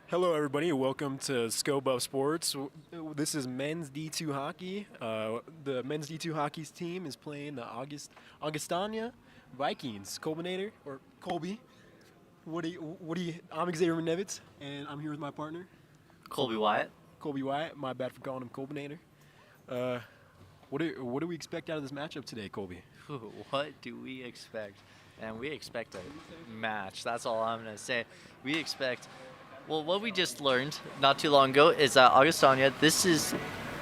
Hello, everybody, and welcome to Scope Up Sports. This is men's D2 hockey. The men's D2 hockey's team is playing the Augustana Vikings. Colbinator or Colby. I'm Xavier Nevitz, and I'm here with my partner, Colby Wyatt. Colby Wyatt. My bad for calling him Colbinator. Uh, what do we expect out of this matchup today, Colby? What do we expect? And we expect a match. That's all I'm going to say. We expect, well, what we just learned not too long ago is that Augustana, this is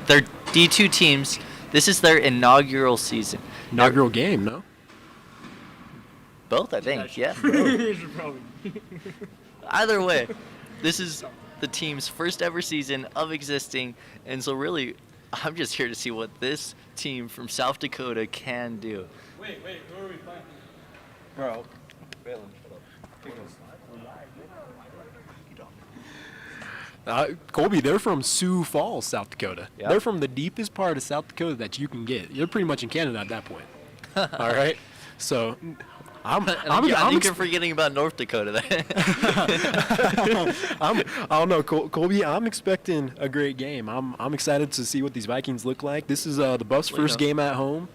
their D2 teams, this is their inaugural season. Inaugural game, no? Both, I think, yeah. Either way, this is the team's first ever season of existing, and so really, I'm just here to see what this team from South Dakota can do. Wait, who are we playing? Bro. Colby, they're from Sioux Falls, South Dakota. Yep. They're from the deepest part of South Dakota that you can get. You're pretty much in Canada at that point. All right? So, I think you're forgetting about North Dakota there. I don't know, Colby. I'm expecting a great game. I'm excited to see what these Vikings look like. This is the Buffs' first game at home.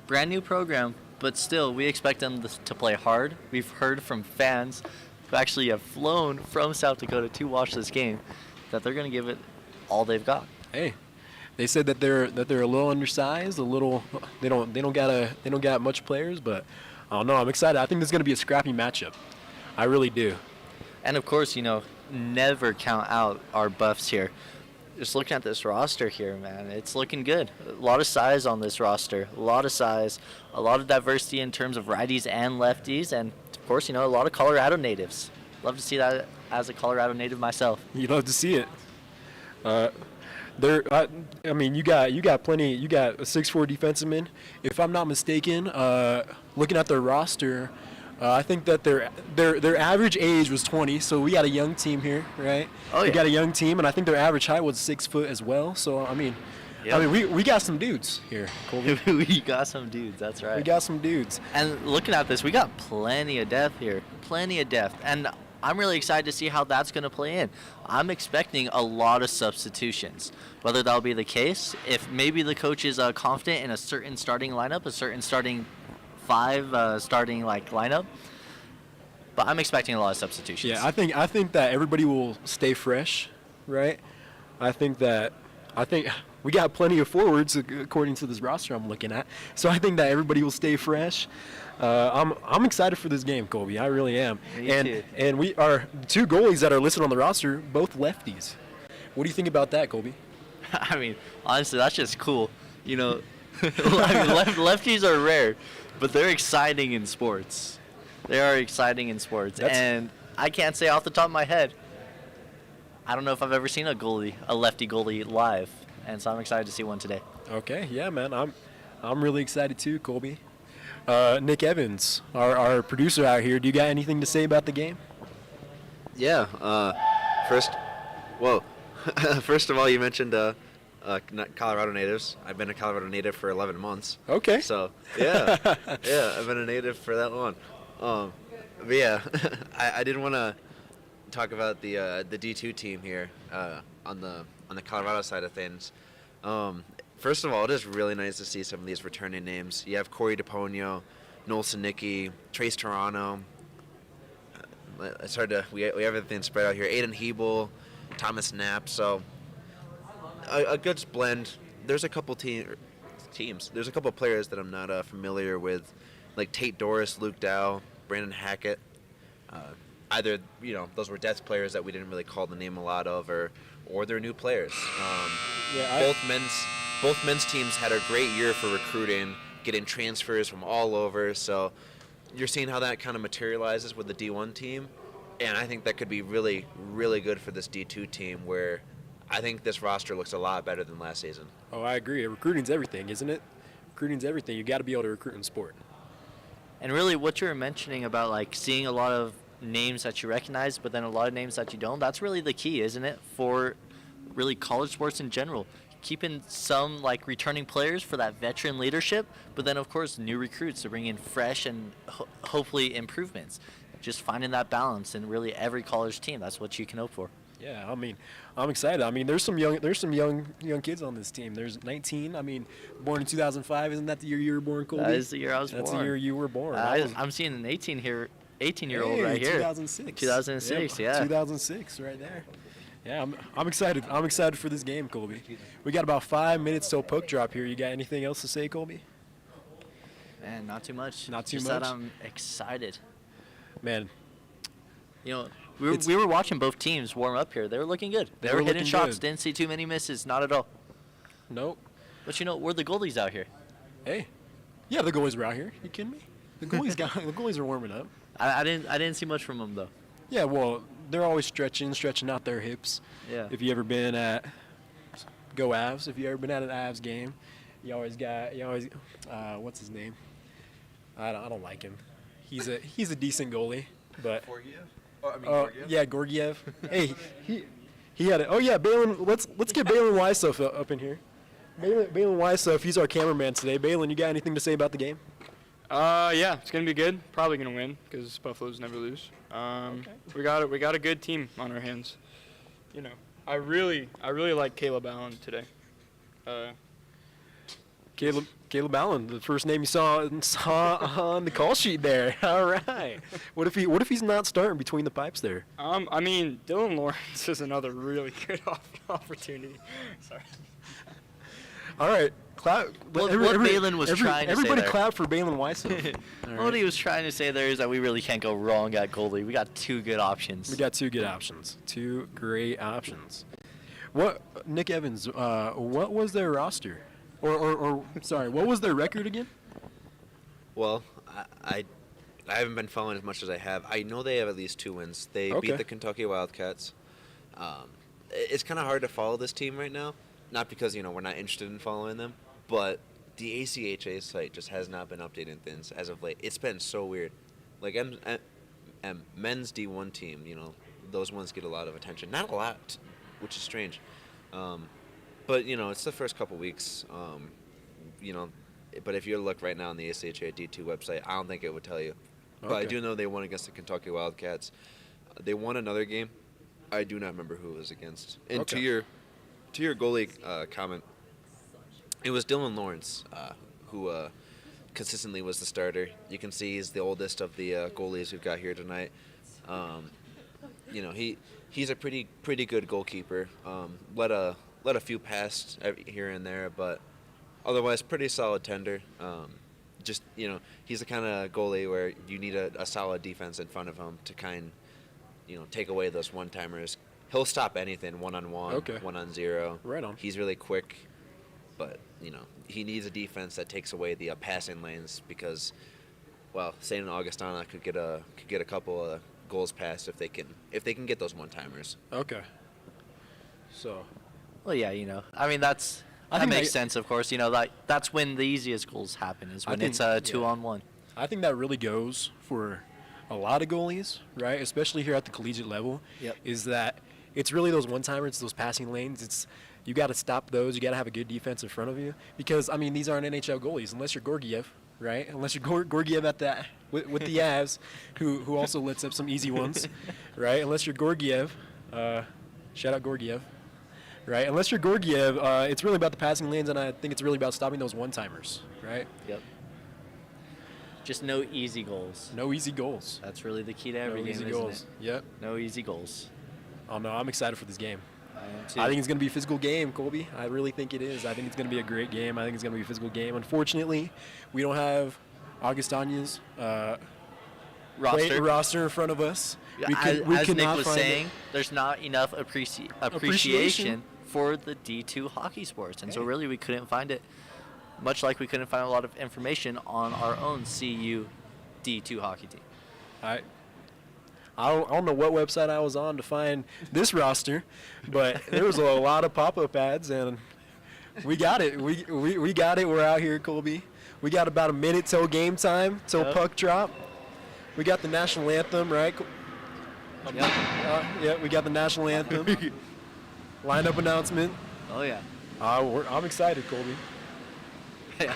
Brand new program, but still, we expect them to play hard. We've heard from fans who actually have flown from South Dakota to watch this game that they're going to give it all they've got. Hey, they said that they're a little undersized, a little. They don't got much players, but I don't know. I'm excited. I think this is going to be a scrappy matchup. I really do. And of course, never count out our Buffs here. Just looking at this roster here, man, it's looking good. A lot of size on this roster, a lot of size, a lot of diversity in terms of righties and lefties, and of course, a lot of Colorado natives. Love to see that as a Colorado native myself. You'd love to see it. You got plenty. You got a 6'4" defenseman. If I'm not mistaken, looking at their roster, I think that their average age was 20. So we got a young team here, right? Oh yeah. We got a young team, and I think their average height was 6 foot as well. So we got some dudes here, Colby. We got some dudes. That's right. We got some dudes. And looking at this, we got plenty of depth here. Plenty of depth. And I'm really excited to see how that's going to play in. I'm expecting a lot of substitutions. Whether that'll be the case, if maybe the coach is confident in a certain starting lineup, a certain starting starting lineup. But I'm expecting a lot of substitutions. Yeah, I think that everybody will stay fresh, right? I think we got plenty of forwards according to this roster I'm looking at. So I think that everybody will stay fresh. I'm excited for this game, Colby. I really am. Me too. And we are two goalies that are listed on the roster, both lefties. What do you think about that, Colby? I mean, honestly, that's just cool. Lefties are rare, but they're exciting in sports. They are exciting in sports. And I can't say off the top of my head, I don't know if I've ever seen a lefty goalie live. And so I'm excited to see one today. Okay, yeah, man. I'm really excited too, Colby. Nick Evans, our producer out here, do you got anything to say about the game? Yeah. First of all, you mentioned Colorado natives. I've been a Colorado native for 11 months. Okay. So yeah, I've been a native for that long. But yeah, I did want to talk about the D2 team here on the Colorado side of things. First of all, it is really nice to see some of these returning names. You have Corey DePonio, Noel Sinicki, Trace Toronto. We have everything spread out here. Aiden Hebel, Thomas Knapp. So a good blend. There's a couple teams. There's a couple players that I'm not familiar with, like Tate Doris, Luke Dow, Brandon Hackett. Either those were depth players that we didn't really call the name a lot of, or they're new players. Both men's teams had a great year for recruiting, getting transfers from all over. So you're seeing how that kind of materializes with the D1 team, and I think that could be really, really good for this D2 team, where I think this roster looks a lot better than last season. Oh, I agree. Recruiting's everything, isn't it? Recruiting's everything. You got to be able to recruit in sport. And really what you're mentioning about seeing a lot of names that you recognize, but then a lot of names that you don't, that's really the key, isn't it? For really college sports in general. Keeping some returning players for that veteran leadership, but then of course new recruits to bring in fresh and hopefully improvements. Just finding that balance in really every college team. That's what you can hope for. Yeah, I mean, I'm excited. I mean, there's some young kids on this team. There's 19. I mean, born in 2005. Isn't that the year you were born, Colby? That is the year I was born. That's the year you were born. I'm seeing an 18-year-old right here. 2006. 2006, Yep, yeah. 2006, right there. Yeah, I'm excited. I'm excited for this game, Colby. We got about 5 minutes till puck drop here. You got anything else to say, Colby? Man, not too much. Not too Just much? that I'm excited. Man, You know, we were watching both teams warm up here. They were looking good. They were hitting looking shots. good. Didn't see too many misses. Not at all. nope. But you know, we're the goalies out here. Hey, yeah, the goalies were out here. You kidding me? The goalies are warming up. I didn't see much from them though. Yeah, well, they're always stretching out their hips. Yeah. If you ever been at Go Avs, if you ever been at an Avs game, what's his name? I don't like him. He's a decent goalie, but yeah, Gorgiev. Hey, he had it. Oh yeah, Balin. Let's get Balin Wysoff up in here. Balin Wysoff, he's our cameraman today. Balin, you got anything to say about the game? Yeah, it's gonna be good. Probably gonna win because Buffaloes never lose. We got a good team on our hands. You know, I really like Caleb Allen today. Caleb Allen, the first name you saw on the call sheet there. All right. What if he's not starting between the pipes there? I mean, Dylan Lawrence is another really good opportunity. Sorry. All right. Clap. What Balin was trying to say everybody there. clap for Balin Wysoff. What he was trying to say there is that we really can't go wrong at goalie. We got two good options. We got two good options. Two great options. Nick Evans, what was their roster? Or sorry, what was their record again? Well, I haven't been following as much as I have. I know they have at least 2 wins. They Okay. beat the Kentucky Wildcats. It's kind of hard to follow this team right now, not because we're not interested in following them, but the ACHA site just has not been updating things as of late. It's been so weird. Like men's D1 team, those ones get a lot of attention. Not a lot, which is strange. But it's the first couple weeks. But if you look right now on the ACHA D2 website, I don't think it would tell you. But I Okay. do know they won against the Kentucky Wildcats. They won another game. I do not remember who it was against. And Okay. to your goalie comment, it was Dylan Lawrence who consistently was the starter. You can see he's the oldest of the goalies we've got here tonight. He's a pretty good goalkeeper. Let a few pass here and there, but otherwise pretty solid tender. He's the kind of goalie where you need a solid defense in front of him to take away those one-timers. He'll stop anything one-on-one, Okay. 1-on-0. Right on. He's really quick, but he needs a defense that takes away the passing lanes because, well, St. Augustana could get a couple of goals past if they can get those one-timers. Okay. So, Well, yeah, I mean that think makes that- sense, of course. That's when the easiest goals happen is when it's think- a 2-on-1. I think that really goes for a lot of goalies, right? Especially here at the collegiate level. Yep. Is that it's really those one-timers, those passing lanes. You got to stop those. You got to have a good defense in front of you because these aren't NHL goalies unless you're Gorgiev, right? Unless you're Gorgiev at that with the Avs, who also lets up some easy ones, right? Unless you're Gorgiev, shout out Gorgiev. Right, unless you're Gorgiev, it's really about the passing lanes, and I think it's really about stopping those one-timers, right? Yep. Just no easy goals. No easy goals. That's really the key to every No game, easy isn't goals. it? Yep. No easy goals. Oh no, I'm excited for this game. I am too. I think it's going to be a physical game, Colby. I really think it is. I think it's going to be a great game. I think it's going to be a physical game. Unfortunately, we don't have Augustana's roster in front of us. We As Nick cannot was find it. saying, there's not enough appreciation for the D2 hockey sports, and so Hey. really we couldn't find it. Much like we couldn't find a lot of information on our own CU D2 hockey team. I don't know what website I was on to find this roster, but there was a lot of pop-up ads, and we got it. We got it. We're out here, Colby. We got about a minute till game time, till Yep. puck drop. We got the national anthem, right? Yeah, we got the national anthem. Lineup announcement. Oh yeah. I'm excited, Colby.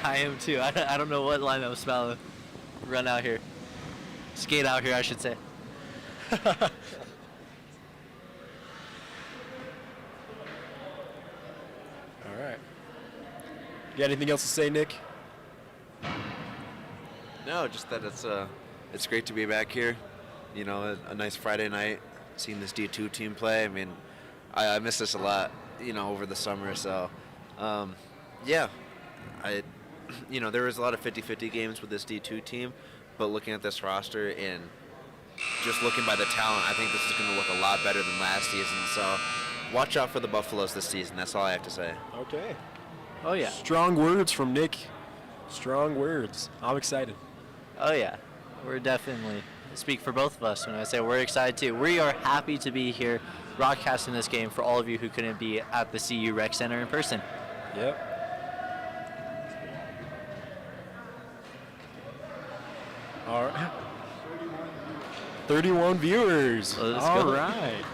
I am too. I don't know what line I'm smelling. Run out here. Skate out here, I should say. You got anything else to say, Nick? No, just that it's great to be back here. You know, a nice Friday night, seeing this D2 team play. I mean, I miss this a lot, you know, over the summer. So, yeah, there was a lot of 50-50 games with this D2 team, but looking at this roster and just looking by the talent, I think this is going to look a lot better than last season. So, watch out for the Buffaloes this season. That's all I have to say. Okay. Oh, yeah. Strong words from Nick. Strong words. I'm excited. Oh, yeah. We're definitely speak for both of us when I say we're excited too. We are happy to be here broadcasting this game for all of you who couldn't be at the CU Rec Center in person. Yep. All right. 31 viewers. Let's All go. right.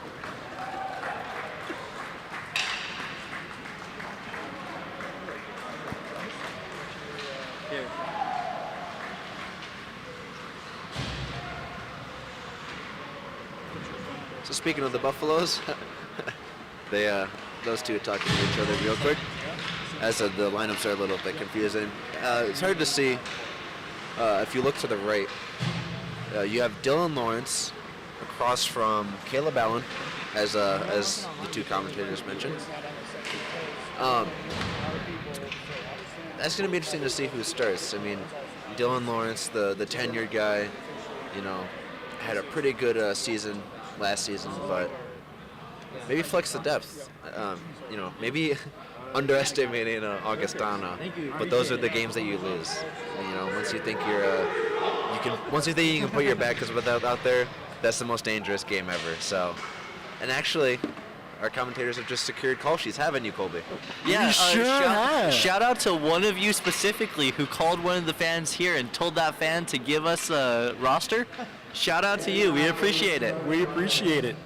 So speaking of the Buffaloes, those two are talking to each other real quick. As the lineups are a little bit confusing. It's hard to see. If you look to the right, you have Dylan Lawrence across from Caleb Allen, as the two commentators mentioned. That's going to be interesting to see who starts. I mean, Dylan Lawrence, the tenured guy, had a pretty good season last season, but maybe flex the depth. Maybe underestimating Augustana, but those are the games that you lose. Once you think once you think you can put your backers out there, that's the most dangerous game ever. So, and actually, our commentators have just secured call sheets, haven't you, Colby? Yeah, We sure have. Shout out to one of you specifically who called one of the fans here and told that fan to give us a roster. Shout out to you. We appreciate it. We appreciate it.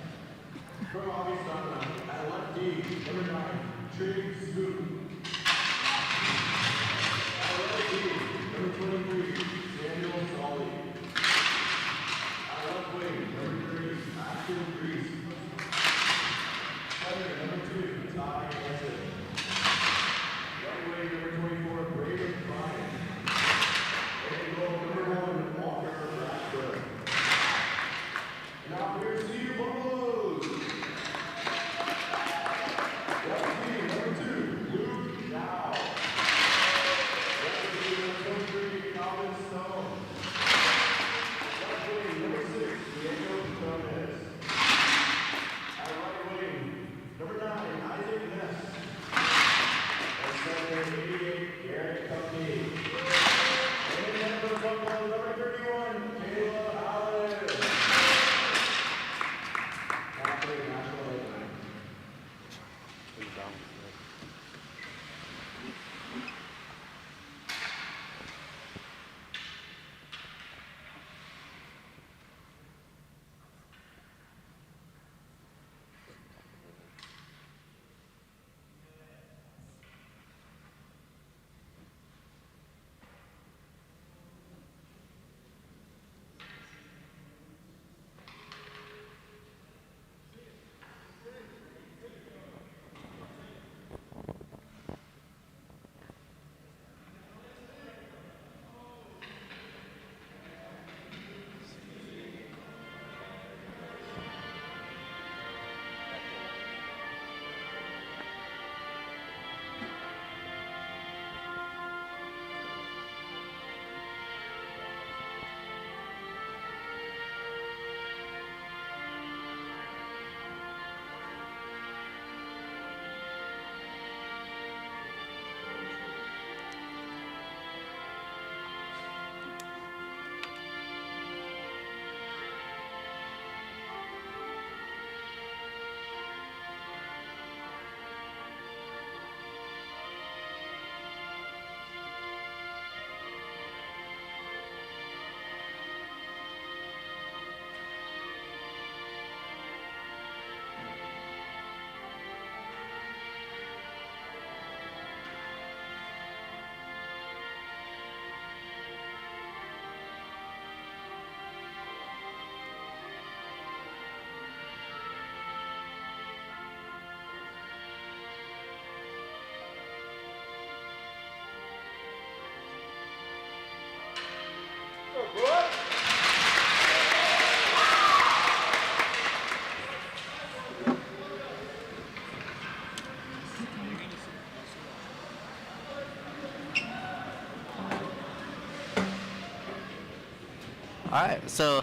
right, so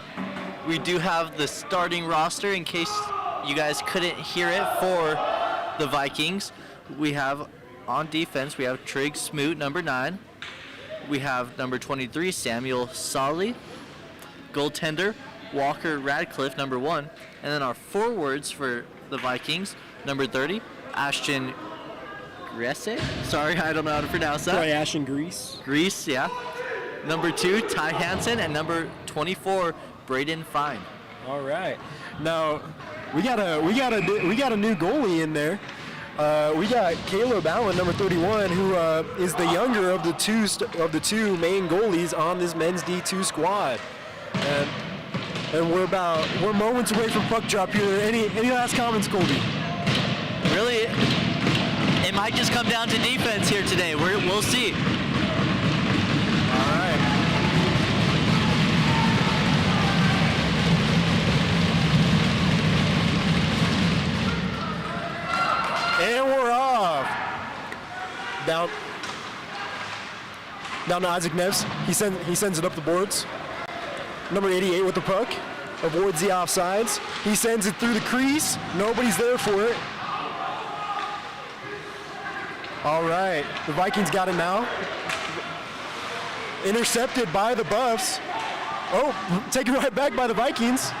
we do have the starting roster in case you guys couldn't hear it for the Vikings. We have on defense, we have Trig Smoot, number 9. We have number 23, Samuel Solly. Goaltender, Walker Radcliffe, number 1. And then our forwards for the Vikings, number 30, Ashton Gresse. Sorry, I don't know how to pronounce that. Probably Ashton Grease. Grease, yeah. Number 2, Ty Hansen, and number 24, Braden Fine. All right. Now we got a new goalie in there. We got Caleb Allen, number 31, who is the younger of the two main goalies on this men's D2 squad. And we're moments away from puck drop here. Any last comments, Colby? Really, it might just come down to defense here today. We'll see. All right. And we're off. Down to Isaac Neves. He sends it up the boards. Number 88 with the puck. Avoids the offsides. He sends it through the crease. Nobody's there for it. All right. The Vikings got it now. Intercepted by the Buffs. Oh, taken right back by the Vikings.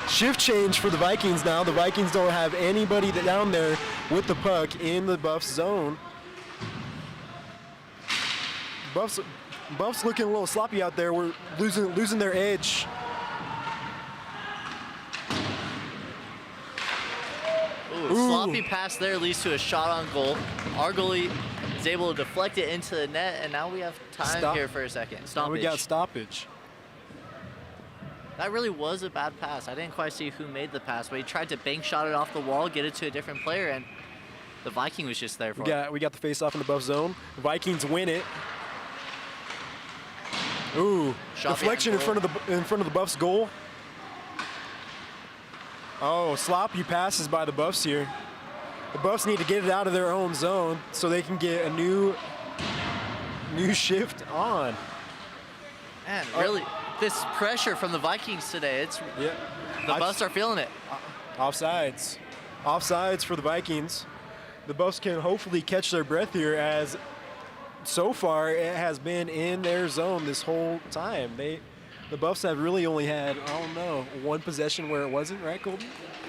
Shift change for the Vikings now. The Vikings don't have anybody down there with the puck in the Buffs zone. Buffs looking a little sloppy out there. We're losing their edge. Ooh, sloppy pass there leads to a shot on goal. Our goalie is able to deflect it into the net, and now we have time here for a second. Stoppage. We got stoppage. That really was a bad pass. I didn't quite see who made the pass, but he tried to bank shot it off the wall, get it to a different player, and the Viking was just there for it. We got the face off in the Buff zone. Vikings win it. Ooh, Shot deflection in front of the Buffs goal. Oh, sloppy passes by the Buffs here. The Buffs need to get it out of their own zone so they can get a new shift on. Man, really, this pressure from the Vikings today, the Buffs are feeling it. Offsides. Offsides for the Vikings. The Buffs can hopefully catch their breath here, as so far it has been in their zone this whole time. The Buffs have really only had, I don't know, one possession where it wasn't, right, Colby?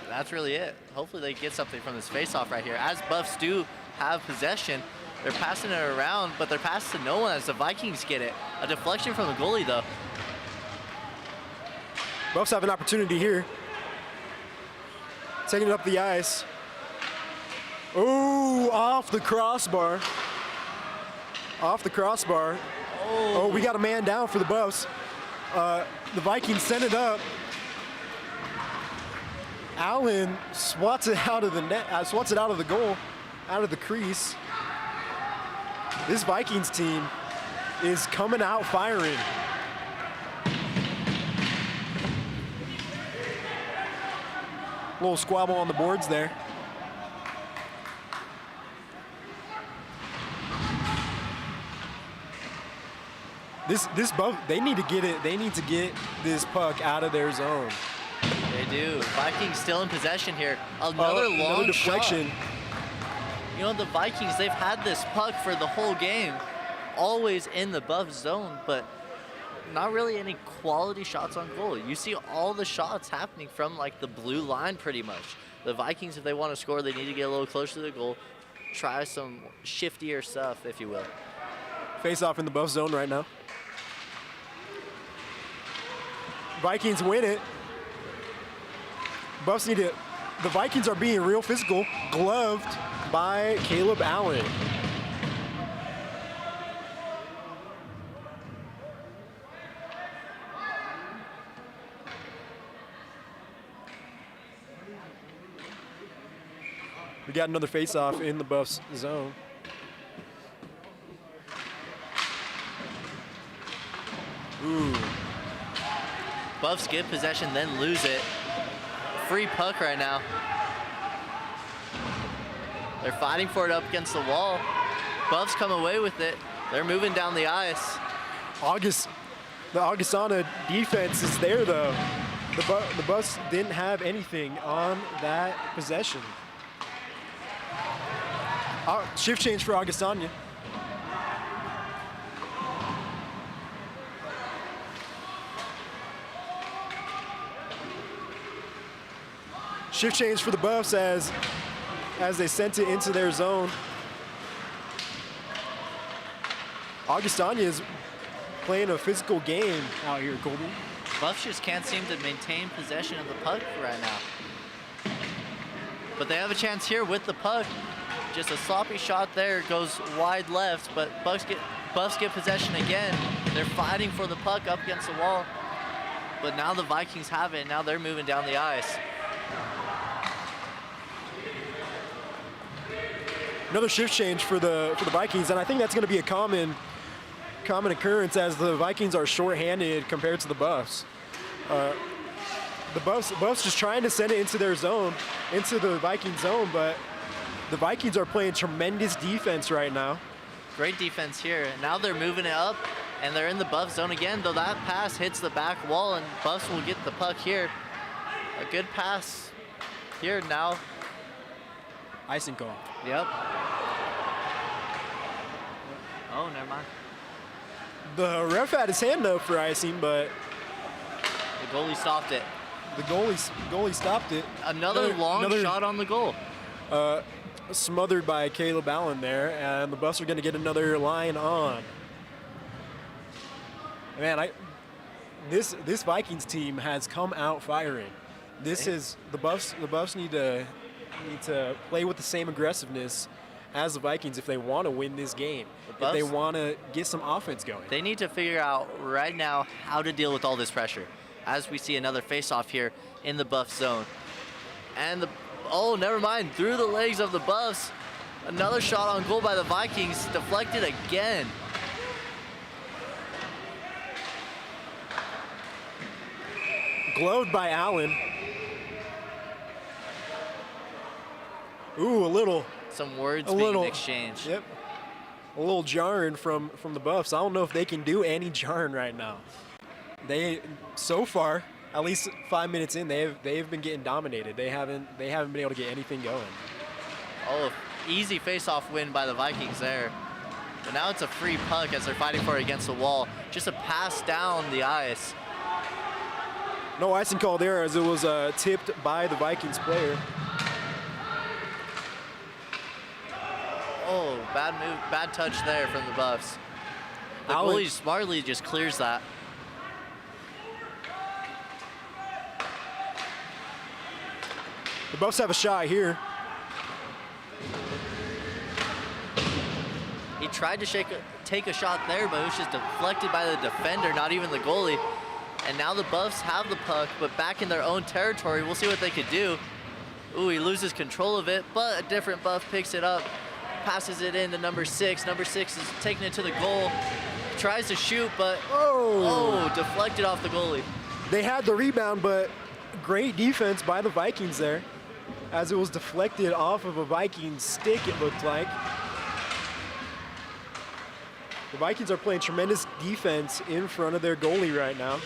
That's really it. Hopefully they get something from this face-off right here. As Buffs do have possession, they're passing it around, but they're passing to no one as the Vikings get it. A deflection from the goalie, though. Buffs have an opportunity here. Taking it up the ice. Ooh, off the crossbar. Off the crossbar. Oh, we got a man down for the Buffs. The Vikings send it up. Allen swats it out of the net, swats it out of the goal, out of the crease. This Vikings team is coming out firing. Little squabble on the boards there. This Buff, they need to get it. They need to get this puck out of their zone. They do. Vikings still in possession here. Another long deflection. shot. You know, the Vikings, they've had this puck for the whole game, always in the Buff zone, but not really any quality shots on goal. You see all the shots happening from like the blue line pretty much. The Vikings, if they want to score, they need to get a little closer to the goal, try some shiftier stuff, if you will. Face off in the Buff zone right now. Vikings win it. Buffs need it. The Vikings are being real physical, gloved by Caleb Allen. We got another face-off in the Buffs zone. Ooh. Buffs get possession, then lose it. Free puck right now. They're fighting for it up against the wall. Buffs come away with it. They're moving down the ice. The Augustana defense is there though. The Buffs didn't have anything on that possession. Shift change for Augustana. Shift change for the Buffs as they sent it into their zone. Augustana is playing a physical game out here, Colby. Buffs just can't seem to maintain possession of the puck right now. But they have a chance here with the puck. Just a sloppy shot there, goes wide left, but Buffs get possession again. They're fighting for the puck up against the wall. But now the Vikings have it, and now they're moving down the ice. Another shift change for the Vikings, and I think that's going to be a common occurrence as the Vikings are shorthanded compared to the Buffs. The Buffs just trying to send it into their zone, into the Viking zone, but the Vikings are playing tremendous defense right now. Great defense here. And now they're moving it up, and they're in the Buff zone again, though that pass hits the back wall, and Buffs will get the puck here. A good pass here now. Icing call. Yep. Oh, never mind. The ref had his hand up for icing, but The goalie stopped it. the goalie stopped it. Another long shot on the goal. Smothered by Caleb Allen there, and the Buffs are going to get another line on. Man, this Vikings team has come out firing. This is the Buffs need to play with the same aggressiveness as the Vikings if they want to win this game. If they want to get some offense going. They need to figure out right now how to deal with all this pressure. As we see another face-off here in the Buff zone. And oh, never mind, through the legs of the Buffs. Another shot on goal by the Vikings, deflected again. Glowed by Allen. Ooh, a little. Some words being exchanged. Yep. A little jarring from the Buffs. I don't know if they can do any jarring right now. They, so far, at least 5 minutes in, they've been getting dominated. They haven't been able to get anything going. Oh, easy face-off win by the Vikings there. But now it's a free puck as they're fighting for it against the wall. Just a pass down the ice. No icing call there as it was tipped by the Vikings player. Oh, bad move, bad touch there from the Buffs. The goalie smartly just clears that. The Buffs have a shot here. He tried to take a shot there, but it was just deflected by the defender, not even the goalie. And now the Buffs have the puck, but back in their own territory. We'll see what they could do. Ooh, he loses control of it, but a different Buff picks it up, passes it in to number 6. Number 6 is taking it to the goal, tries to shoot, but oh, deflected off the goalie. They had the rebound, but great defense by the Vikings there, as it was deflected off of a Viking stick, it looked like. The Vikings are playing tremendous defense in front of their goalie right now.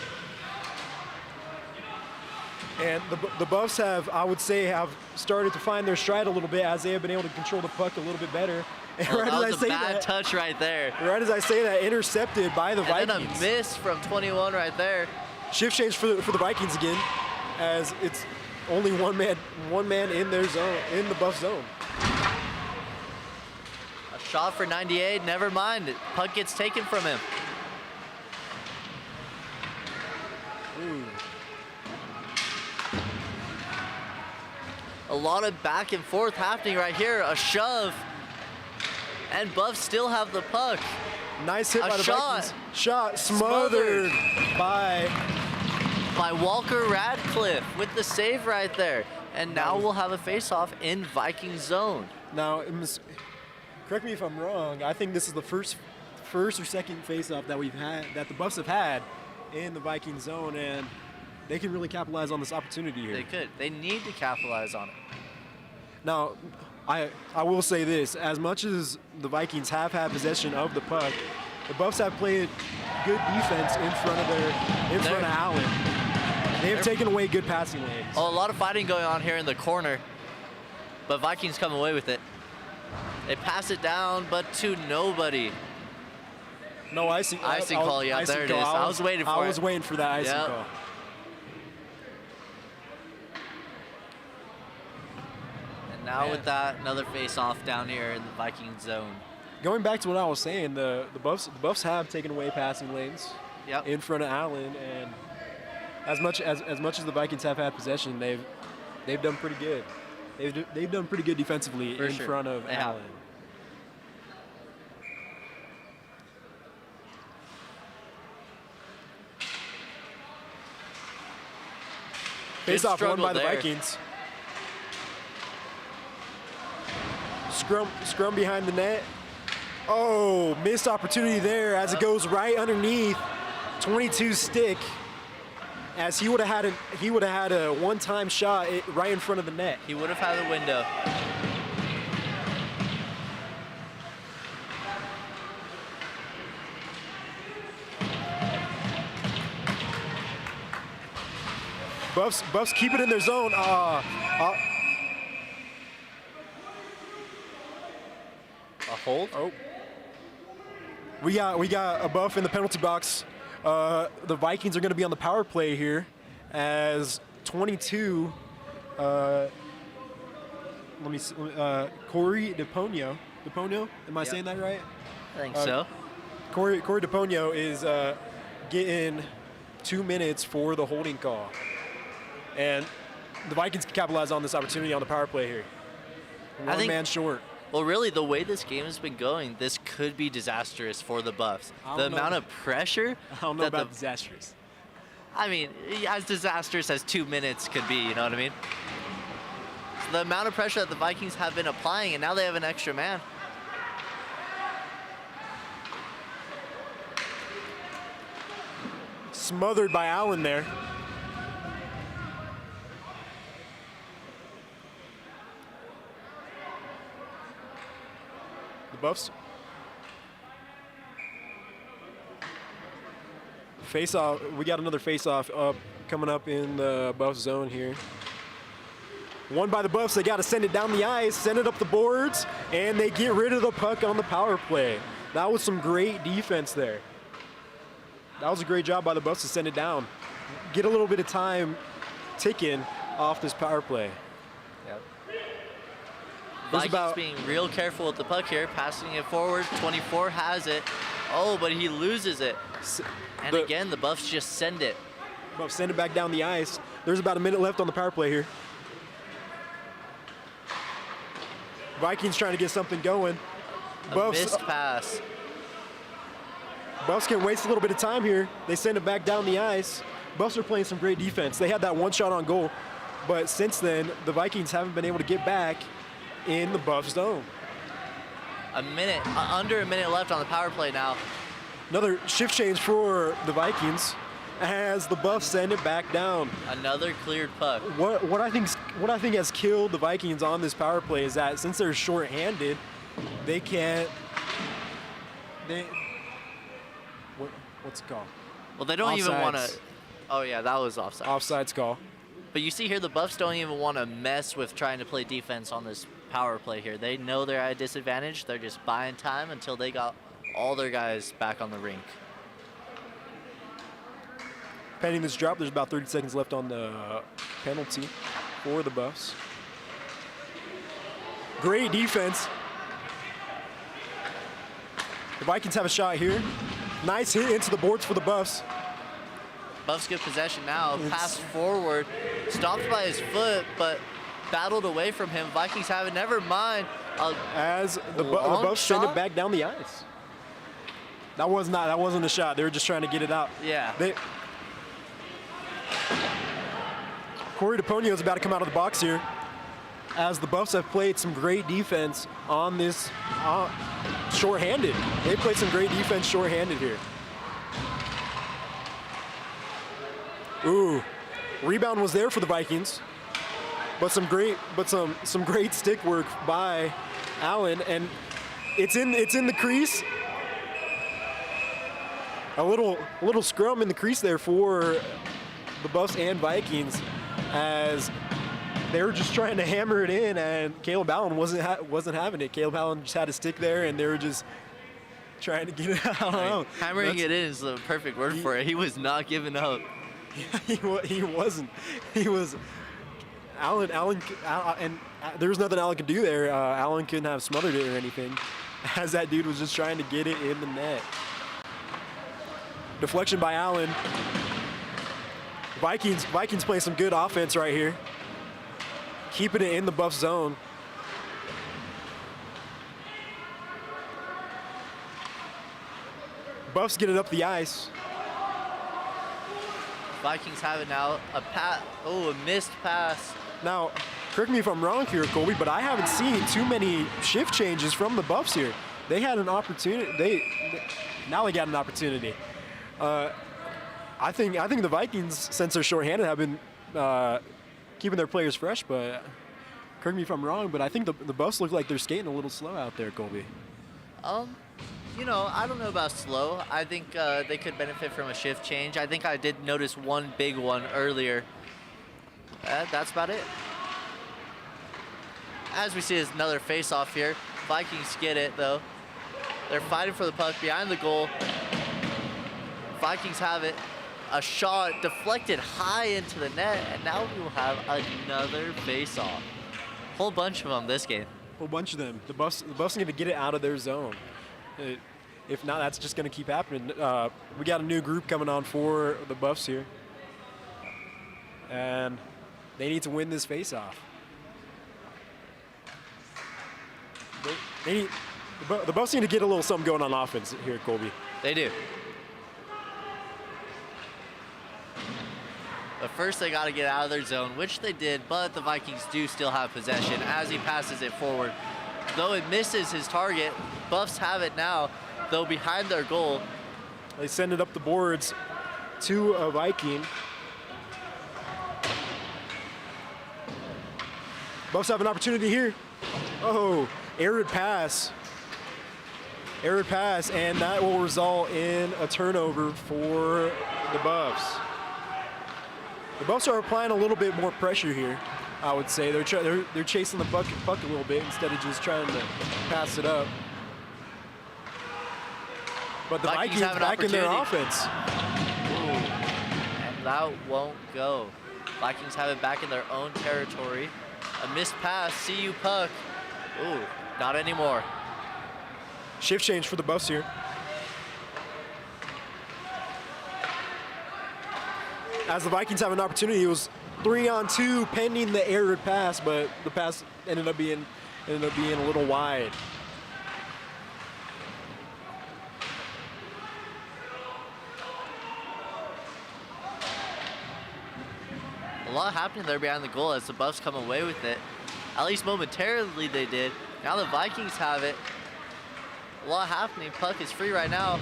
And the Buffs have, I would say, have started to find their stride a little bit as they have been able to control the puck a little bit better. And Oh, that was a bad touch right there. Right as I say that, intercepted by the Vikings. And then a miss from 21 right there. Shift change for the Vikings again, as it's only one man in their zone, in the Buff zone. A shot for 98, never mind. Puck gets taken from him. Ooh. A lot of back and forth happening right here. A shove. And Buffs still have the puck. Nice hit by the shot. Vikings. Shot smothered by Walker Radcliffe with the save right there. And now we'll have a face-off in Viking zone. Now, correct me if I'm wrong. I think this is the first or second face-off that the Buffs have had in the Viking zone, and they can really capitalize on this opportunity here. They could. They need to capitalize on it. Now, I will say this: as much as the Vikings have had possession of the puck, the Buffs have played good defense in front of Allen. They have taken away good passing lanes. Oh, a lot of fighting going on here in the corner, but Vikings come away with it. They pass it down, but to nobody. No icing. Icing call, yeah, there it is. I was waiting for it. I was waiting for that icing Yep. call. And now with that, another face-off down here in the Viking zone. Going back to what I was saying, the Buffs have taken away passing lanes Yep. in front of Allen, and as much as the Vikings have had possession, they've done pretty good. They've done pretty good defensively For in sure. front of They have. Allen. Face off won struggle by the there. Vikings. Scrum behind the net. Oh, missed opportunity there as it goes right underneath 22 stick. As he would have had a one-time shot right in front of the net. He would have had a window. Buffs keep it in their zone. A hold? Oh. We got a buff in the penalty box. The Vikings are going to be on the power play here as 22. Let me see. Corey DePonio. DePonio? Am I Yep. saying that right? I think so. Corey DePonio is getting 2 minutes for the holding call. And the Vikings can capitalize on this opportunity on the power play here. I One think- man short. Well, really, the way this game has been going, this could be disastrous for the Buffs. I The don't know. amount of pressure I don't know that about disastrous. I mean, as disastrous as 2 minutes could be, you know what I mean? So the amount of pressure that the Vikings have been applying, and now they have an extra man. Smothered by Allen there. The Buffs. Face off. We got another face off up coming up in the Buffs zone here. Won by the Buffs. They got to send it down the ice, send it up the boards, and they get rid of the puck on the power play. That was some great defense there. That was a great job by the Buffs to send it down. Get a little bit of time ticking off this power play. Vikings being real careful with the puck here, passing it forward. 24 has it. Oh, but he loses it. And again, the Buffs just send it. Buffs send it back down the ice. There's about a minute left on the power play here. Vikings trying to get something going. A missed pass. Buffs can waste a little bit of time here. They send it back down the ice. Buffs are playing some great defense. They had that one shot on goal, but since then, the Vikings haven't been able to get back in the Buffs zone. Under a minute left on the power play now. Another shift change for the Vikings as the Buffs send it back down. Another cleared puck. What I think has killed the Vikings on this power play is that since they're short-handed, they can't. What's it called? Well, they don't even want to. Offsides. Oh yeah, that was offside. Offsides call. But you see here, the Buffs don't even want to mess with trying to play defense on this power play here. They know they're at a disadvantage. They're just buying time until they got all their guys back on the rink. Pending this drop, there's about 30 seconds left on the penalty for the Buffs. Great defense. The Vikings have a shot here. Nice hit into the boards for the Buffs. Buffs get possession now. Pass forward. Stopped by his foot, but battled away from him. Vikings have it. Never mind. As the long Buffs send it shot? back down the ice. That wasn't a shot. They were just trying to get it out. Yeah. Corey DePonio is about to come out of the box here, as the Buffs have played some great defense on this short-handed. They played some great defense short-handed here. Ooh, rebound was there for the Vikings. but some great stick work by Allen, and it's in the crease. A little scrum in the crease there for the Buffs and Vikings, as they were just trying to hammer it in, and Caleb Allen wasn't having it. Caleb Allen just had a stick there, and they were just trying to get it out. I don't know. Hammering it in is the perfect word for it. He was not giving up. He wasn't. He was. Allen, and there was nothing Allen could do there. Allen couldn't have smothered it or anything, as that dude was just trying to get it in the net. Deflection by Allen. Vikings play some good offense right here, keeping it in the Buff zone. Buffs get it up the ice. Vikings have it now. A missed pass. Now, correct me if I'm wrong here, Colby, but I haven't seen too many shift changes from the Buffs here. They had an opportunity. Now they got an opportunity. I think the Vikings, since they're shorthanded, have been keeping their players fresh. But correct me if I'm wrong, but I think the Buffs look like they're skating a little slow out there, Colby. I don't know about slow. I think they could benefit from a shift change. I think I did notice one big one earlier. That's about it. As we see, there's another face-off here. Vikings get it, though. They're fighting for the puck behind the goal. Vikings have it. A shot deflected high into the net, and now we will have another face-off. Whole bunch of them this game. Whole bunch of them. The Buffs need to get it out of their zone. If not, that's just going to keep happening. We got a new group coming on for the Buffs here, and they need to win this face-off. The Buffs need to get a little something going on offense here, Colby. They do. But first they got to get out of their zone, which they did, but the Vikings do still have possession as he passes it forward. Though it misses his target, Buffs have it now, though behind their goal. They send it up the boards to a Viking. Buffs have an opportunity here. Oh, arid pass. Arid pass, and that will result in a turnover for the Buffs. The Buffs are applying a little bit more pressure here, I would say. They're chasing the puck a little bit instead of just trying to pass it up. But the Vikings back in their offense. Ooh, and that won't go. Vikings have it back in their own territory. A missed pass, see you puck. Ooh, not anymore. Shift change for the Buffs here. As the Vikings have an opportunity, it was 3-on-2 pending the arid pass, but the pass ended up being a little wide. A lot happening there behind the goal as the Buffs come away with it. At least momentarily they did. Now the Vikings have it. A lot happening. Puck is free right now.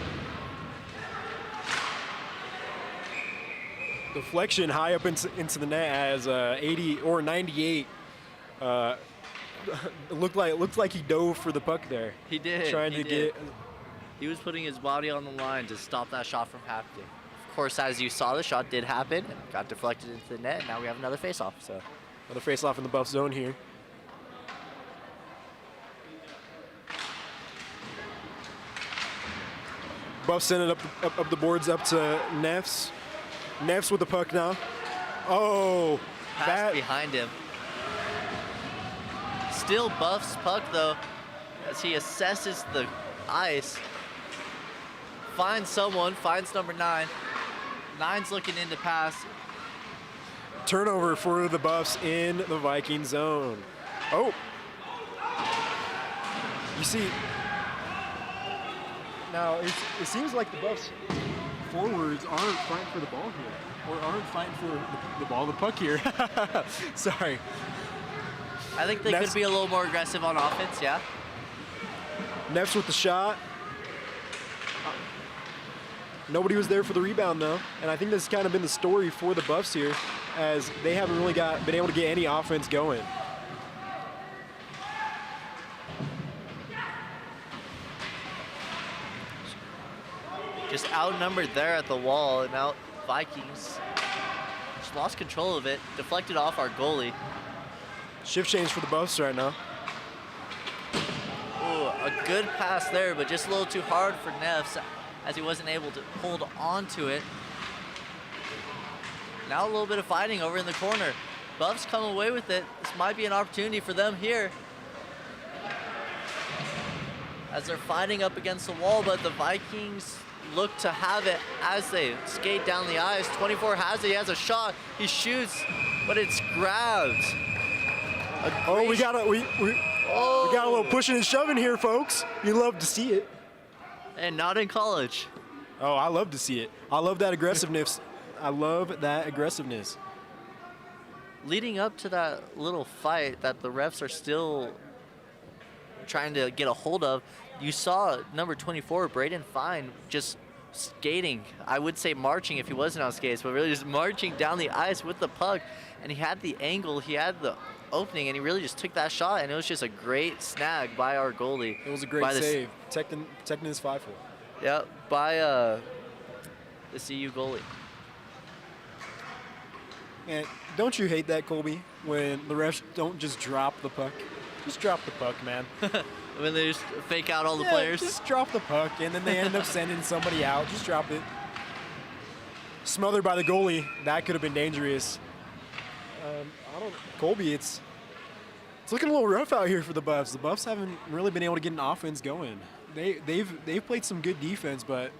Deflection high up into the net as 80 or 98. Looked like he dove for the puck there. He did. Trying to He was putting his body on the line to stop that shot from happening. Of course, as you saw, the shot did happen and got deflected into the net. And now we have another face-off. So another face-off in the Buff zone here. Buff send it up the boards up to Neffs. Neffs with the puck now. Oh, pass behind him. Still Buff's puck though, as he assesses the ice. Finds someone, finds number 9. 9's looking in to pass. Turnover for the Buffs in the Viking zone. Oh, you see, now it seems like the Buffs forwards aren't fighting for the ball here, or aren't fighting for the ball, the puck here. Sorry. I think they could be a little more aggressive on offense, yeah. Neffs with the shot. Nobody was there for the rebound though, and I think this has kind of been the story for the Buffs here, as they haven't really been able to get any offense going. Just outnumbered there at the wall, and now Vikings just lost control of it, deflected off our goalie. Shift change for the Buffs right now. Ooh, a good pass there, but just a little too hard for Neffs as he wasn't able to hold on to it. Now a little bit of fighting over in the corner. Buffs come away with it. This might be an opportunity for them here, as they're fighting up against the wall, but the Vikings look to have it as they skate down the ice. 24 has it, he has a shot, he shoots, but it's grabbed. Oh, we got a little pushing and shoving here, folks. You love to see it. And not in college. Oh, I love to see it. I love that aggressiveness. I love that aggressiveness. Leading up to that little fight that the refs are still trying to get a hold of, you saw number 24, Braden Fine, just skating. I would say marching if he wasn't on skates, but really just marching down the ice with the puck. And he had the angle, he had the opening, and he really just took that shot, and it was just a great snag by our goalie. It was a great save, protecting his 5-4. Yep, by the CU goalie. And don't you hate that, Colby, when the refs don't just drop the puck? Just drop the puck, man. When they just fake out all the players. Just drop the puck, and then they end up sending somebody out. Just drop it. Smothered by the goalie. That could have been dangerous. Colby, it's looking a little rough out here for the Buffs. The Buffs haven't really been able to get an offense going. They've played some good defense, but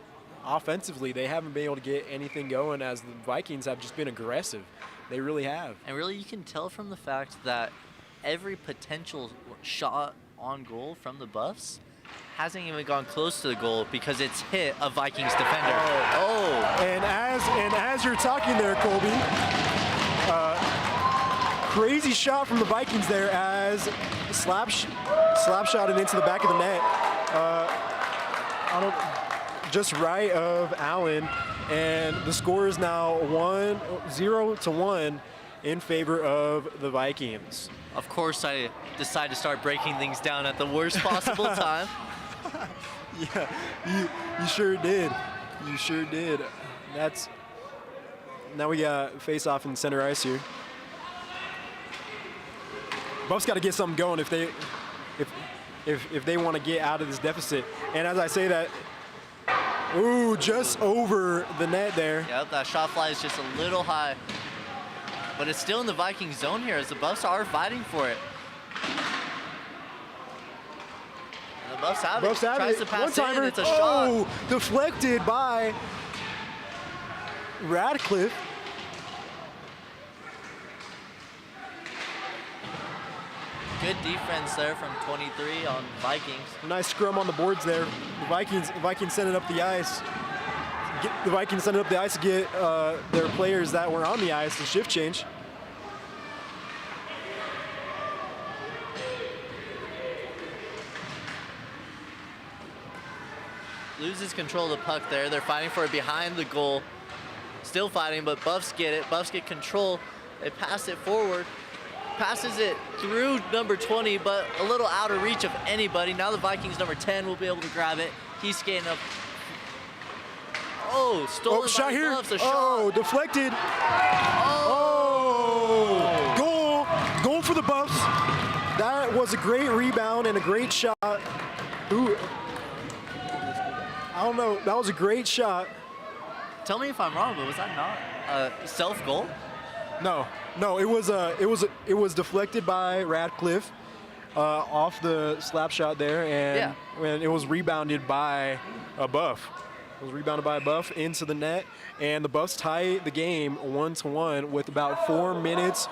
offensively they haven't been able to get anything going, as the Vikings have just been aggressive. They really have. And really, you can tell from the fact that every potential shot on goal from the Buffs hasn't even gone close to the goal because it's hit a Vikings defender. Oh. And as you're talking there, Colby, crazy shot from the Vikings there as slap shot it into the back of the net. Just right of Allen, and the score is now 0-1 in favor of the Vikings. Of course, I decided to start breaking things down at the worst possible time. Yeah, you sure did. You sure did. Now we got face off in center ice here. Buffs got to get something going if they want to get out of this deficit. And as I say that, ooh, just over the net there. Yep, that shot fly is just a little high. But it's still in the Viking zone here as the Buffs are fighting for it. And the Buffs have it. Tries to pass in, it's a shot. Oh, deflected by Radcliffe. Good defense there from 23 on Vikings. Nice scrum on the boards there. The Vikings sent it up the ice. The Vikings sent it up the ice to get their players that were on the ice to shift change. Loses control of the puck there. They're fighting for it behind the goal. Still fighting, but Buffs get it. Buffs get control. They pass it forward. Passes it through number 20, but a little out of reach of anybody. Now the Vikings number 10 will be able to grab it. He's skating up. Oh, stolen shot by the here. Buffs. A oh, shot. Deflected. Oh, goal for the Buffs. That was a great rebound and a great shot. Ooh, I don't know. That was a great shot. Tell me if I'm wrong, but was that not a self goal? No, it was deflected by Radcliffe off the slap shot there, and when it was rebounded by a Buff. It was rebounded by a Buff into the net, and the Buffs tie the game 1-1 with about 4 minutes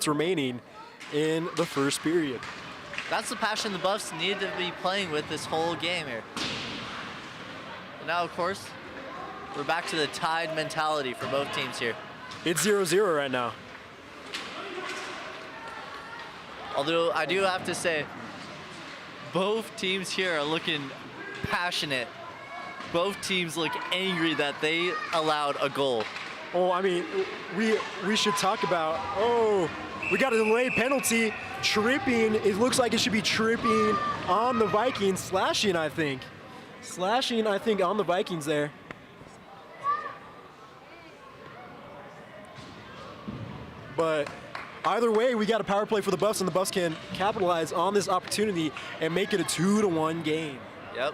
remaining in the first period. That's the passion the Buffs need to be playing with this whole game here. And now, of course, we're back to the tied mentality for both teams here. It's 0-0 right now. Although I do have to say, both teams here are looking passionate. Both teams look angry that they allowed a goal. Oh, I mean, we should talk about. Oh, we got a delayed penalty. Tripping. It looks like it should be tripping on the Vikings. Slashing, I think. Slashing, I think, on the Vikings there. But either way, we got a power play for the Buffs, and the Buffs can capitalize on this opportunity and make it a 2-1 game. Yep.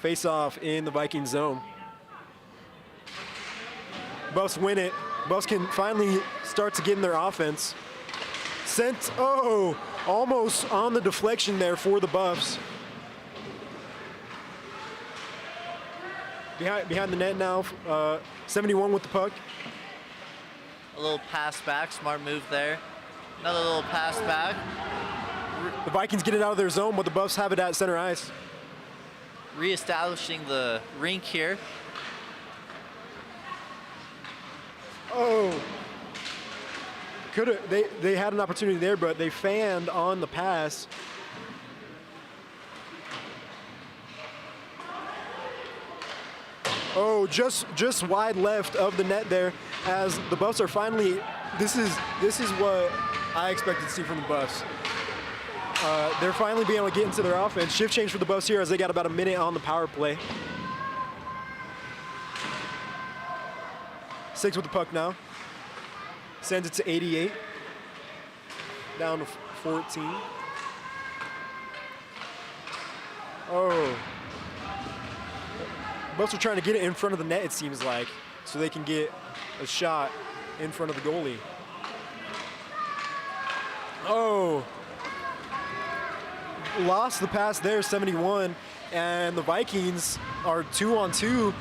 Face off in the Viking zone. Buffs win it. Buffs can finally start to get in their offense. Almost on the deflection there for the Buffs. Behind the net now, 71 with the puck. A little pass back, smart move there. Another little pass back. The Vikings get it out of their zone, but the Buffs have it at center ice. Reestablishing the rink here. Oh, they had an opportunity there, but they fanned on the pass. Oh, just wide left of the net there, as the Buffs are finally. This is what I expected to see from the Buffs. They're finally being able to get into their offense. Shift change for the Buffs here, as they got about a minute on the power play. 6 with the puck now. Sends it to 88. Down to 14. Oh. Buffs are trying to get it in front of the net, it seems like, so they can get a shot in front of the goalie. Oh. Lost the pass there, 71, and the Vikings are 2-on-2.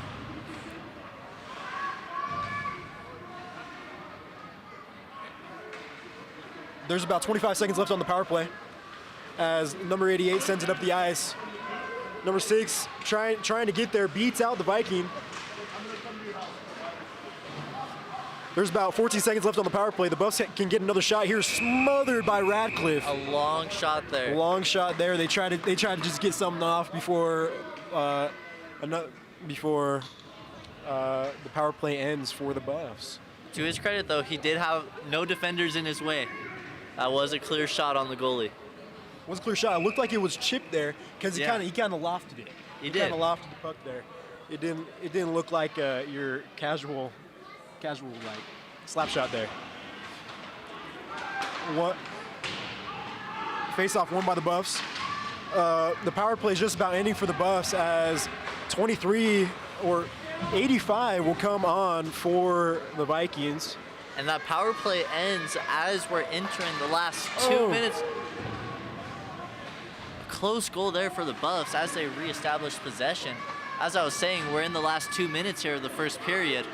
There's about 25 seconds left on the power play as number 88 sends it up the ice. Number 6 trying to get there, beats out the Viking. There's about 14 seconds left on the power play. The Buffs can get another shot here, smothered by Radcliffe. A long shot there. Long shot there. They try to just get something off before the power play ends for the Buffs. To his credit, though, he did have no defenders in his way. That was a clear shot on the goalie. It was a clear shot. It looked like it was chipped there because he kind of lofted it. He did. Kind of lofted the puck there. It didn't look like your casual like slap shot there. What? Face off won by the Buffs. The power play is just about ending for the Buffs as 23 or 85 will come on for the Vikings. And that power play ends as we're entering the last 2 minutes. Close goal there for the Buffs as they reestablish possession. As I was saying, we're in the last 2 minutes here of the first period.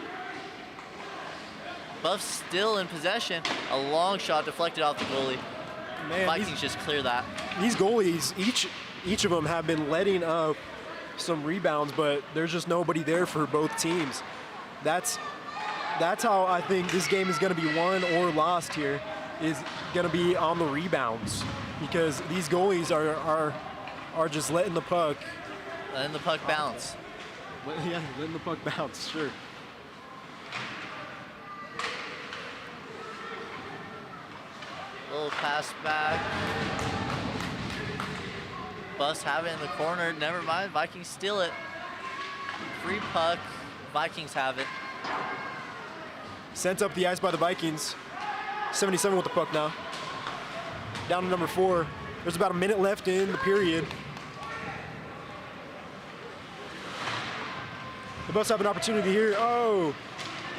Buffs still in possession. A long shot deflected off the goalie. Man, Vikings just clear that. These goalies, each of them have been letting up some rebounds, but there's just nobody there for both teams. That's how I think this game is going to be won or lost here, is going to be on the rebounds, because these goalies are just letting the puck. Letting the puck bounce. Yeah, letting the puck bounce, sure. Little pass back. Buffs have it in the corner. Never mind. Vikings steal it. Free puck. Vikings have it. Sent up the ice by the Vikings. 77 with the puck now. Down to number 4. There's about a minute left in the period. The Buffs have an opportunity here. Oh,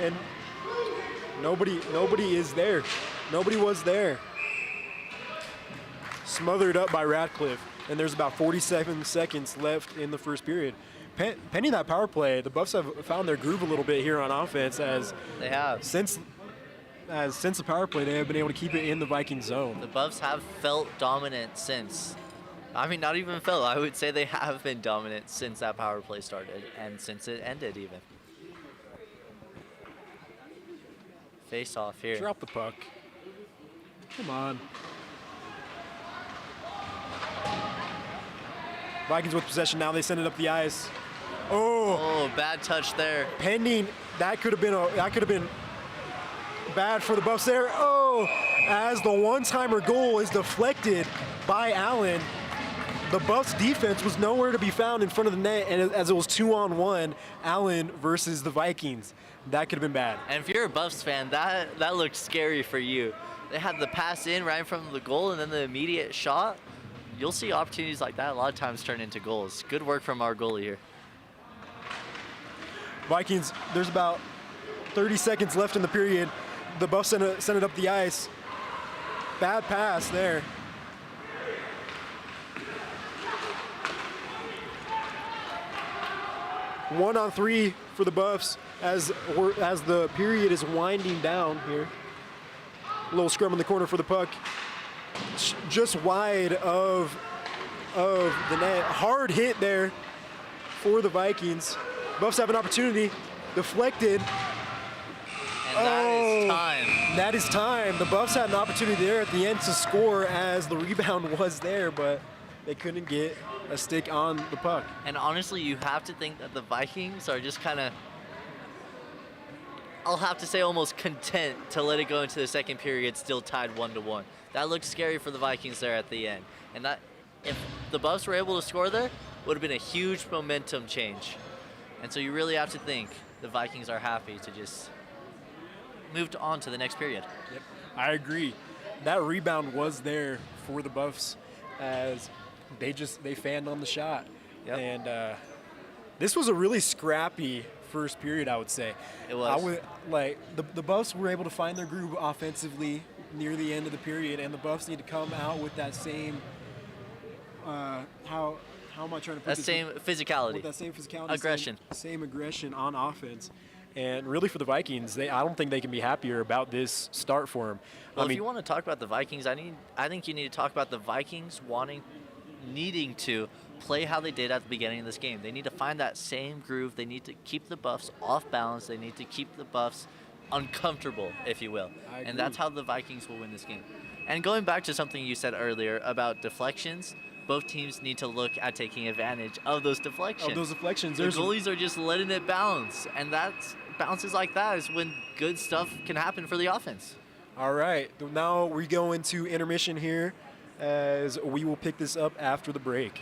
and nobody is there. Nobody was there. Smothered up by Radcliffe, and there's about 47 seconds left in the first period. Pending that power play, the Buffs have found their groove a little bit here on offense, as they have. Since the power play, they have been able to keep it in the Viking zone. The Buffs have felt dominant since. I mean, not even felt. I would say they have been dominant since that power play started and since it ended even. Face off here. Drop the puck. Come on. Vikings with possession now. They send it up the ice. Oh, Oh, bad touch there. pending. That could have been bad for the Buffs there. Oh, as the one-timer goal is deflected by Allen. The Buffs defense was nowhere to be found in front of the net, and as it was 2-on-1, Allen versus the Vikings, that could have been bad. And if you're a Buffs fan, that looked scary for you. They had the pass in right in front of the goal and then the immediate shot. You'll see opportunities like that a lot of times turn into goals. Good work from our goalie here. Vikings, there's about 30 seconds left in the period. The Buffs send it up the ice. Bad pass there. One on three for the Buffs as the period is winding down here. A little scrum in the corner for the puck. Just wide of the net. Hard hit there for the Vikings. Buffs have an opportunity. Deflected. And that is time. That is time. The Buffs had an opportunity there at the end to score as the rebound was there, but they couldn't get a stick on the puck. And honestly, you have to think that the Vikings are just kind of, I'll have to say almost content to let it go into the second period still tied 1-1. That looked scary for the Vikings there at the end. And that, if the Buffs were able to score there, would have been a huge momentum change. And so you really have to think the Vikings are happy to just move on to the next period. Yep, I agree. That rebound was there for the Buffs as they fanned on the shot. Yep. And this was a really scrappy first period, I would say. It was. The Buffs were able to find their groove offensively near the end of the period, and the Buffs need to come out with that same how am I trying to put That this? same physicality. With that same physicality, Aggression. same aggression on offense. And really for the Vikings, I don't think they can be happier about this start for them. Well, if you want to talk about the Vikings, I think you need to talk about the Vikings needing to play how they did at the beginning of this game. They need to find that same groove. They need to keep the Buffs off balance. They need to keep the Buffs uncomfortable, if you will. And that's how the Vikings will win this game. And going back to something you said earlier about deflections, both teams need to look at taking advantage of those deflections. The goalies are just letting it bounce, and bounces like that is when good stuff can happen for the offense. All right, now we go into intermission here as we will pick this up after the break.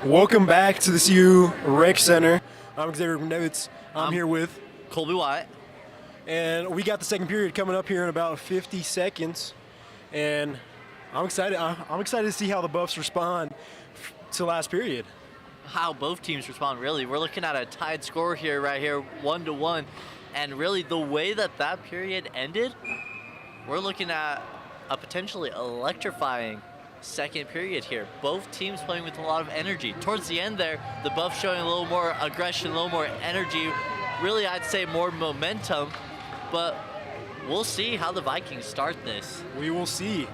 Welcome back to the CU Rec Center. I'm Xavier Nevitz. I'm here with, Colby Wyatt. and we got the second period coming up here in about 50 seconds. And I'm excited. I'm excited to see how the Buffs respond to last period. How both teams respond, really. We're looking at a tied score here, right here, 1-1. And really, the way that that period ended, we're looking at a potentially electrifying second period here. Both teams playing with a lot of energy. Towards the end there, the Buffs showing a little more aggression, a little more energy. Really, I'd say more momentum. But we'll see how the Vikings start this. We will see.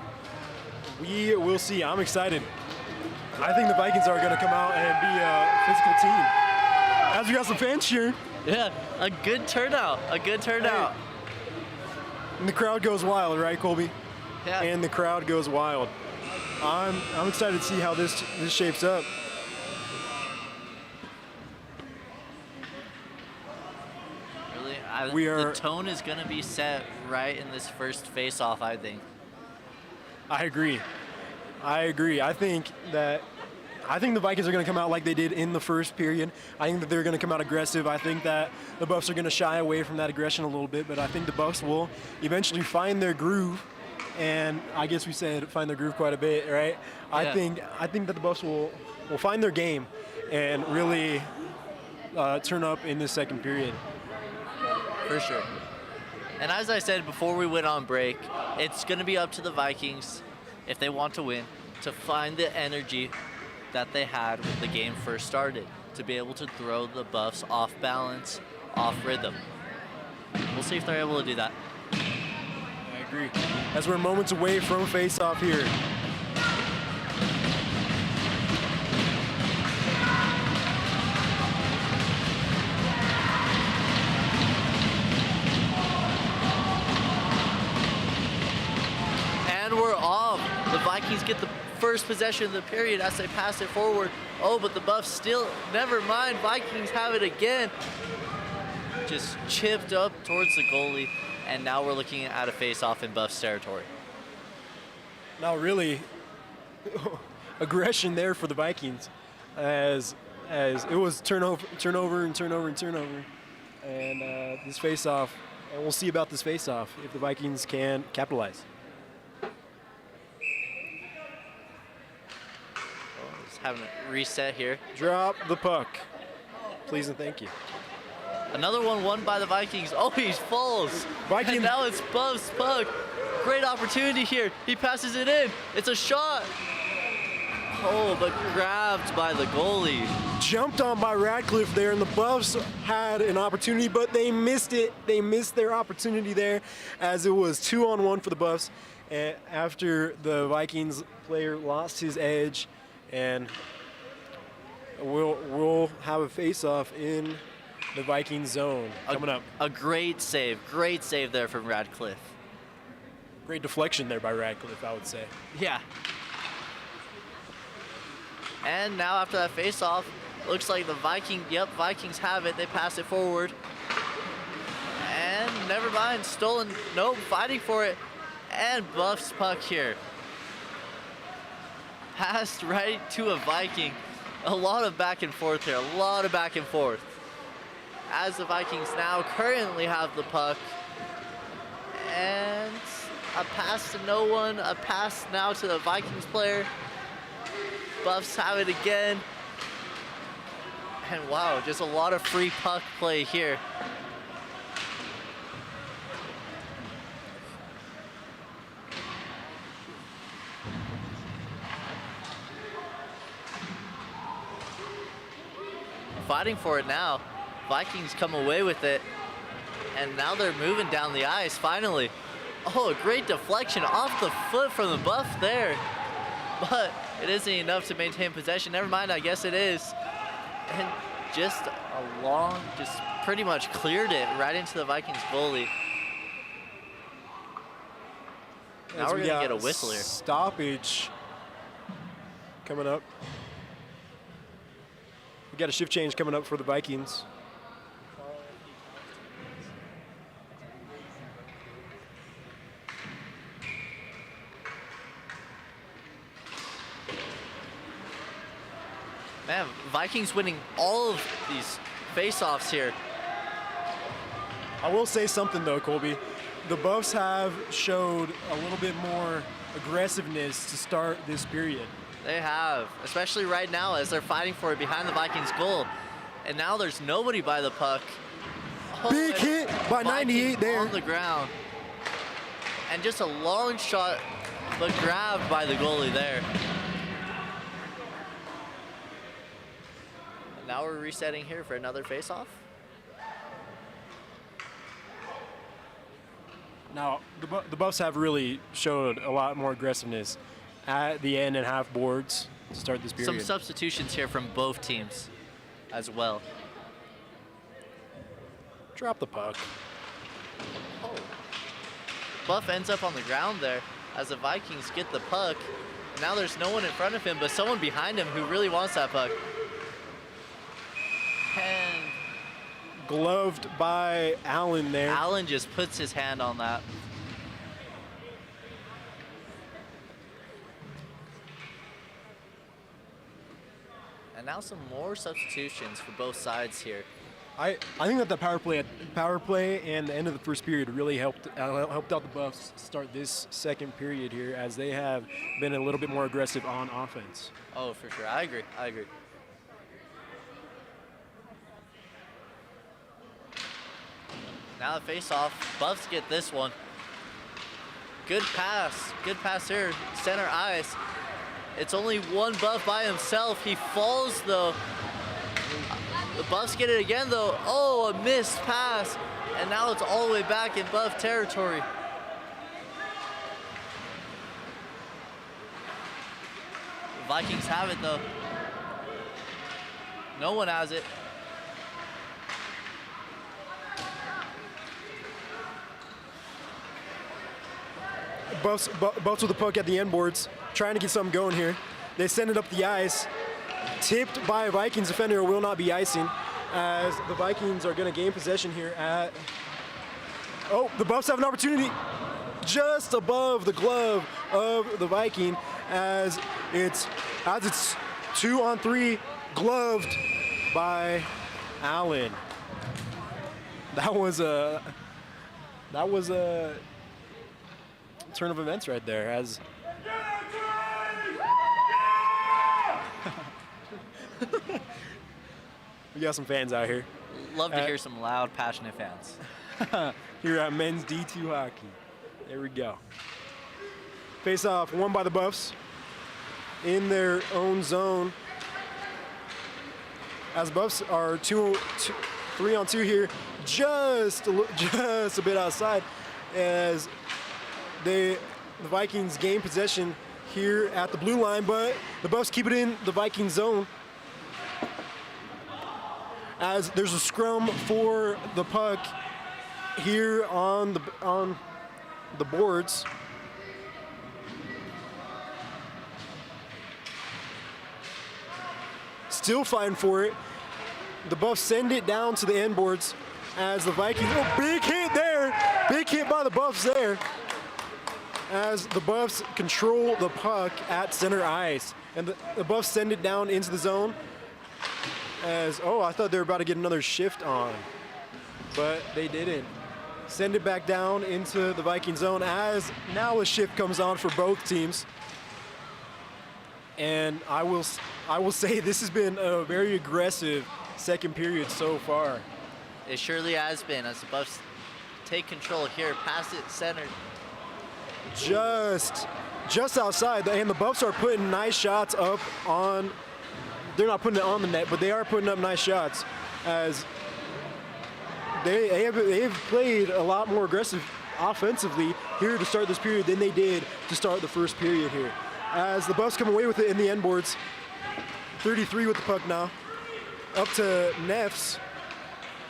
We will see. I'm excited. I think the Vikings are going to come out and be a physical team. As we got some fans cheering. Yeah, a good turnout. A good turnout. Hey. And the crowd goes wild, right, Colby? Yeah. And the crowd goes wild. I'm excited to see how this shapes up. Really, the tone is going to be set right in this first face-off, I think. I agree. I think the Vikings are going to come out like they did in the first period. I think that they're going to come out aggressive. I think that the Buffs are going to shy away from that aggression a little bit, but I think the Buffs will eventually find their groove. And I guess we said find their groove quite a bit, right? Yeah. I think that the Buffs will find their game and really turn up in this second period. For sure. And as I said before we went on break, it's going to be up to the Vikings, if they want to win, to find the energy that they had when the game first started, to be able to throw the Buffs off balance, off rhythm. We'll see if they're able to do that. I agree. As we're moments away from face-off here. And we're off. The Vikings get the first possession of the period as they pass it forward. Oh, but the Buffs still, never mind. Vikings have it again. Just chipped up towards the goalie. And now we're looking at a face-off in Buffs territory. Now really, aggression there for the Vikings as it was turnover. And this face-off, and we'll see about this face-off if the Vikings can capitalize. Just having a reset here. Drop the puck. Please and thank you. Another one won by the Vikings. Oh, he falls. And now it's Buff's puck. Great opportunity here. He passes it in. It's a shot. Oh, but grabbed by the goalie. Jumped on by Radcliffe there, and the Buffs had an opportunity, but they missed it. They missed their opportunity there as it was 2-on-1 for the Buffs. And after the Vikings player lost his edge, and we'll have a face-off in the Viking zone coming up. A great save there from Radcliffe. Great deflection there by Radcliffe, I would say. Yeah. And now after that face-off, looks like the Vikings have it. They pass it forward. And never mind, stolen, nope, fighting for it. And Buff's puck here. Passed right to a Viking. A lot of back and forth here, a lot of back and forth. As the Vikings now currently have the puck. And a pass to no one, a pass now to the Vikings player. Buffs have it again. And wow, just a lot of free puck play here. Fighting for it now. Vikings come away with it, and now they're moving down the ice, finally. Oh, a great deflection off the foot from the Buff there. But it isn't enough to maintain possession. Never mind, I guess it is. And just pretty much cleared it right into the Vikings goalie. Now we're gonna get a whistle here. Stoppage coming up. We got a shift change coming up for the Vikings. Man, Vikings winning all of these face-offs here. I will say something though, Colby. The Buffs have showed a little bit more aggressiveness to start this period. They have, especially right now as they're fighting for it behind the Vikings goal. And now there's nobody by the puck. Oh, Big and hit by Vikings 98 there. on the ground. And just a long shot, but grabbed by the goalie there. And now we're resetting here for another face-off. Now, the Buffs have really showed a lot more aggressiveness at the end and half boards to start this period. Some substitutions here from both teams as well. Drop the puck. Oh. Buff ends up on the ground there as the Vikings get the puck. Now there's no one in front of him, but someone behind him who really wants that puck. And Gloved by Allen there. Allen just puts his hand on that. And now some more substitutions for both sides here. I think that the power play and the end of the first period really helped out the Buffs start this second period here, as they have been a little bit more aggressive on offense. Oh, for sure. I agree. Now the face-off. Buffs get this one. Good pass here. Center ice. It's only one Buff by himself. He falls though. The Buffs get it again though. Oh, a missed pass. And now it's all the way back in Buff territory. The Vikings have it though. No one has it. Buffs with the puck at the end boards, trying to get something going here. They send it up the ice, tipped by a Vikings defender who will not be icing, as the Vikings are going to gain possession here at... Oh, the Buffs have an opportunity just above the glove of the Viking, as it's 2-on-3, gloved by Allen. That was a turn of events right there, as we got some fans out here. Love to hear some loud, passionate fans. Here at men's D2 hockey. There we go. Face off, won by the Buffs in their own zone. As Buffs are 3-on-2 here, just a bit outside, as the Vikings gain possession here at the blue line, but the Buffs keep it in the Viking zone, as there's a scrum for the puck here on the boards. Still fighting for it. The Buffs send it down to the end boards, as the Vikings, oh, big hit there. Big hit by the Buffs there, as the Buffs control the puck at center ice. And the Buffs send it down into the zone, as, oh, I thought they were about to get another shift on, but they didn't. Send it back down into the Viking zone, as now a shift comes on for both teams. And I will say this has been a very aggressive second period so far. It surely has been, as the Buffs take control here, pass it centered. Just outside, and the Buffs are putting nice shots up on, they're not putting it on the net, but they are putting up nice shots, as they have played a lot more aggressive offensively here to start this period than they did to start the first period here. As the Buffs come away with it in the end boards, 33 with the puck now, up to Neffs.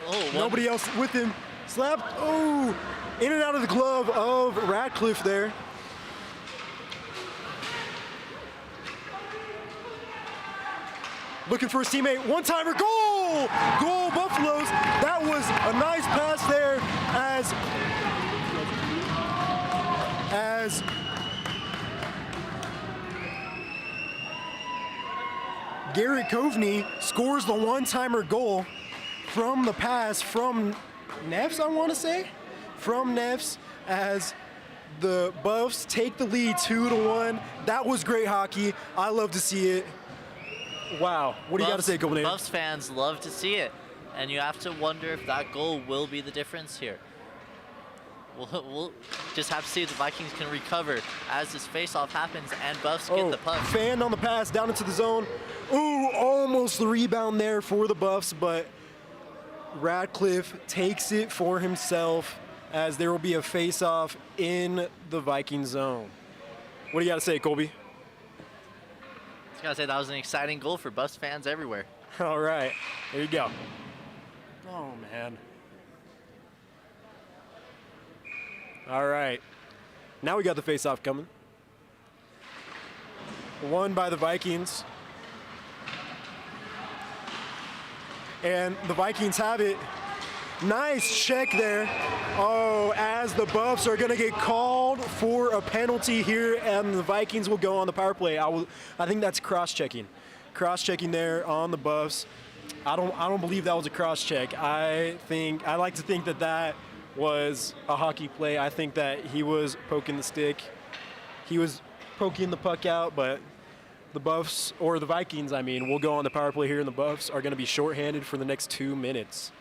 Oh, nobody else with him. Slapped, oh, in and out of the glove of Ratcliffe there. Looking for his teammate, one-timer, goal! Goal, Buffaloes. That was a nice pass there, as Garrett Coveney scores the one-timer goal from the pass from Neffs, I want to say. From Neffs, as the Buffs take the lead 2-1. That was great hockey. I love to see it. Wow. What do you got to say, Coveney? Buffs fans love to see it. And you have to wonder if that goal will be the difference here. We'll just have to see if the Vikings can recover as this face-off happens and Buffs get the puck. Fanned on the pass down into the zone. Ooh, almost the rebound there for the Buffs, but Radcliffe takes it for himself as there will be a face-off in the Viking zone. What do you got to say, Colby? Just gotta say that was an exciting goal for Buffs fans everywhere. All right, there you go. Oh, man. All right. Now we got the face-off coming. Won by the Vikings. And the Vikings have it. Nice check there. Oh, as the Buffs are going to get called for a penalty here, and the Vikings will go on the power play. I think that's cross-checking. Cross-checking there on the Buffs. I don't believe that was a cross-check. I like to think that was a hockey play. I think that he was poking the stick. He was poking the puck out, but the Buffs, or the Vikings, I mean, will go on the power play here, and the Buffs are going to be shorthanded for the next 2 minutes.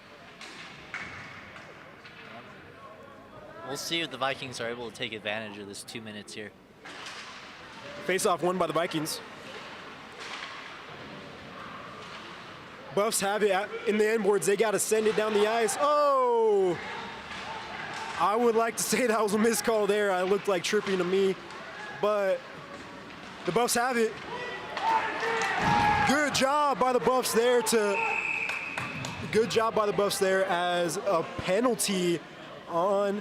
We'll see if the Vikings are able to take advantage of this 2 minutes here. Face-off won by the Vikings. Buffs have it in the end boards. They got to send it down the ice. Oh! I would like to say that was a missed call there. I looked like tripping to me, but the Buffs have it. Good job by the Buffs there as a penalty on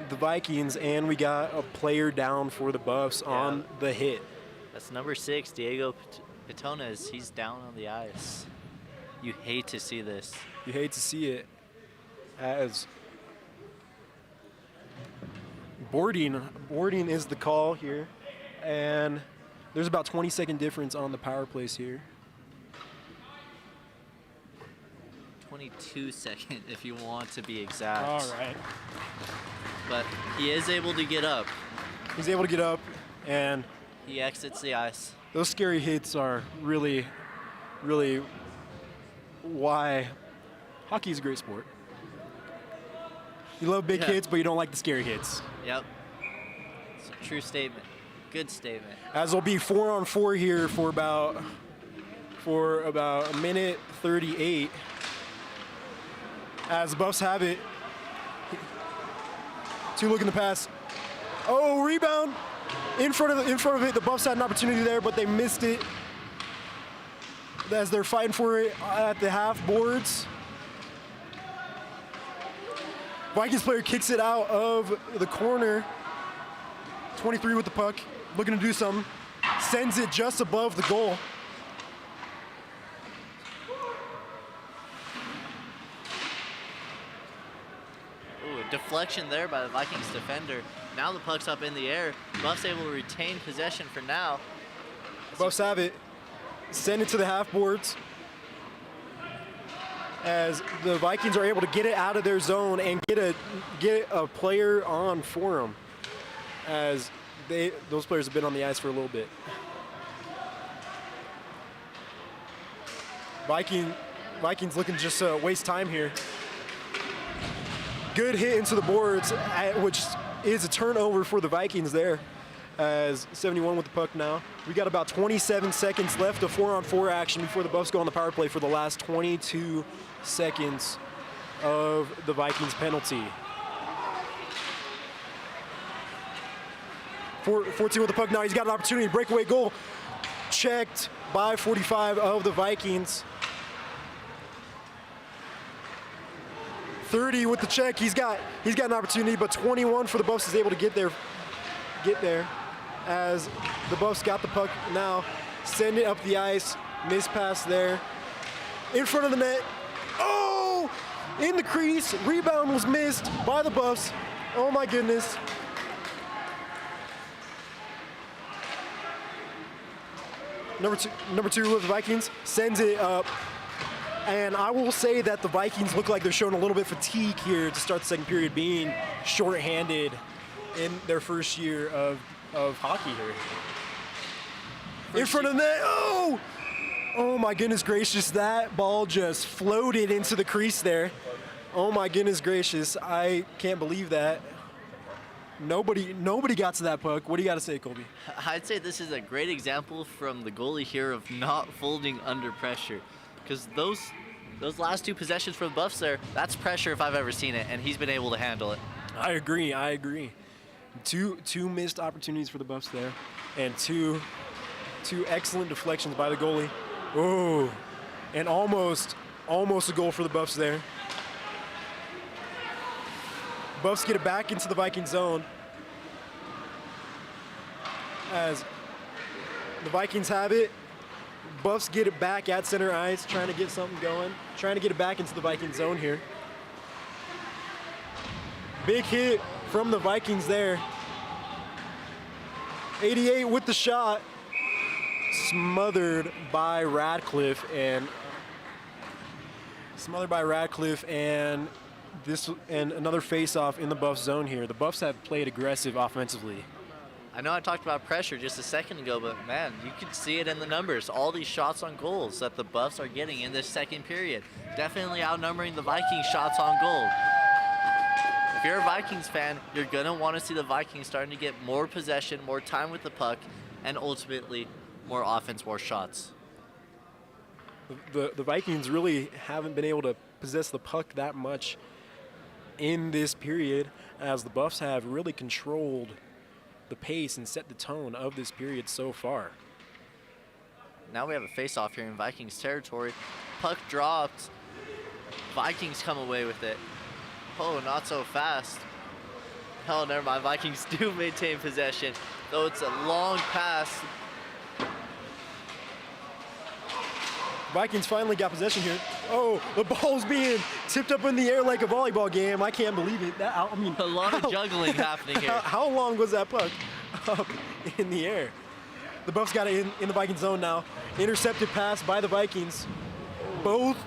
the Vikings, and we got a player down for the Buffs on the hit. That's number 6, Diego Pitones. He's down on the ice. You hate to see this. You hate to see it, as boarding is the call here, and there's about 20-second difference on the power plays here. 22 seconds if you want to be exact. All right. But he is able to get up. He's able to get up, and he exits the ice. Those scary hits are really, really why hockey is a great sport. You love big hits, but you don't like the scary hits. Yep. It's a true statement. Good statement. As it'll be 4-on-4 here for about a minute 38. As the Buffs have it. 2 looking to pass. Oh, rebound in front of it. The Buffs had an opportunity there, but they missed it. As they're fighting for it at the half boards. Vikings player kicks it out of the corner. 23 with the puck, looking to do something. Sends it just above the goal. Ooh, a deflection there by the Vikings defender. Now the puck's up in the air. Buffs able to retain possession for now. Buffs have it. Send it to the half boards. As the Vikings are able to get it out of their zone and get a player on for them, as those players have been on the ice for a little bit. Vikings looking just to waste time here. Good hit into the boards, which is a turnover for the Vikings there. As 71 with the puck now. We got about 27 seconds left of 4-on-4 action before the Buffs go on the power play for the last 22 seconds of the Vikings penalty. 14 with the puck now. He's got an opportunity, breakaway goal. Checked by 45 of the Vikings. 30 with the check. He's got an opportunity, but 21 for the Buffs is able to get there. As the Buffs got the puck now, send it up the ice, miss pass there, in front of the net. Oh, in the crease, rebound was missed by the Buffs. Oh my goodness. number two of the Vikings sends it up. And I will say that the Vikings look like they're showing a little bit of fatigue here to start the second period, being short-handed in their first year of hockey here. In front of the net. Oh! Oh my goodness gracious, that ball just floated into the crease there. Oh my goodness gracious, I can't believe that. Nobody got to that puck. What do you got to say, Colby? I'd say this is a great example from the goalie here of not folding under pressure, because those last two possessions for the Buffs there, that's pressure if I've ever seen it, and he's been able to handle it. I agree. Two missed opportunities for the Buffs there, and two excellent deflections by the goalie. Oh, and almost a goal for the Buffs there. Buffs get it back into the Viking zone as the Vikings have it. Buffs get it back at center ice, trying to get something going, trying to get it back into the Viking zone here. Big hit from the Vikings there. 88 with the shot, smothered by Radcliffe, and another face-off in the Buffs zone here. The Buffs have played aggressive offensively. I know I talked about pressure just a second ago, but man, you can see it in the numbers. All these shots on goals that the Buffs are getting in this second period. Definitely outnumbering the Vikings shots on goal. If you're a Vikings fan, you're going to want to see the Vikings starting to get more possession, more time with the puck, and ultimately more offense, more shots. The Vikings really haven't been able to possess the puck that much in this period, as the Buffs have really controlled the pace and set the tone of this period so far. Now we have a face-off here in Vikings territory. Puck dropped. Vikings come away with it. Oh, not so fast. Oh, never mind. Vikings do maintain possession, though it's a long pass. Vikings finally got possession here. Oh, the ball's being tipped up in the air like a volleyball game. I can't believe it. A lot of juggling happening here. How long was that puck up in the air? The Buffs got it in the Viking zone now. Intercepted pass by the Vikings. Both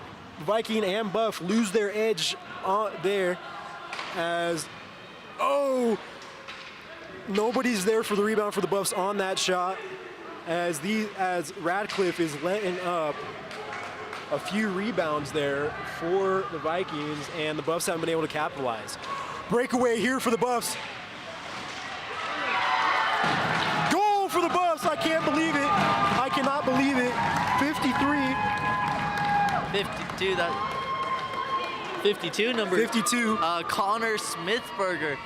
Viking and Buff lose their edge there, as, oh, nobody's there for the rebound for the Buffs on that shot, as Radcliffe is letting up a few rebounds there for the Vikings, and the Buffs haven't been able to capitalize. Breakaway here for the Buffs. Goal for the Buffs! I can't believe it. I cannot believe it. 52, number 52. Connor Smithberger.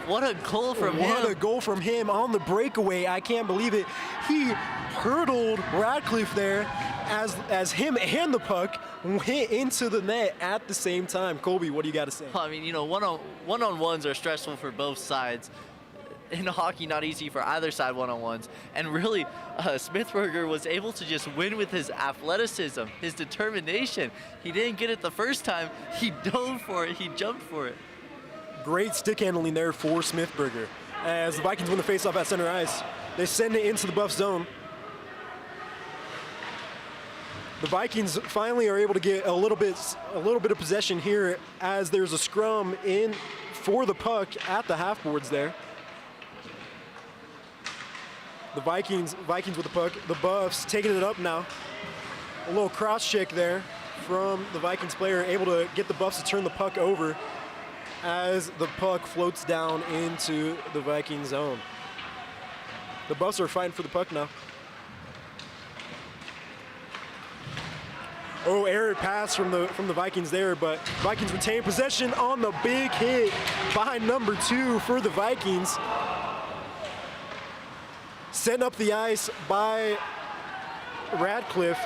What a goal from him. What a goal from him on the breakaway. I can't believe it. He hurdled Radcliffe there as him and the puck went into the net at the same time. Colby, what do you got to say? I mean, you know, one-on-ones are stressful for both sides. In hockey, not easy for either side one-on-ones. And really, Smithberger was able to just win with his athleticism, his determination. He didn't get it the first time. He dove for it. He jumped for it. Great stick handling there for Smithberger. As the Vikings win the faceoff at center ice, they send it into the Buff zone. The Vikings finally are able to get a little bit of possession here, as there's a scrum in for the puck at the half boards there. The Vikings with the puck. The Buffs taking it up now. A little cross check there from the Vikings player, able to get the Buffs to turn the puck over as the puck floats down into the Viking zone. The Buffs are fighting for the puck now. Oh, errant pass from the Vikings there, but Vikings retain possession on the big hit by number 2 for the Vikings. Sent up the ice by Radcliffe.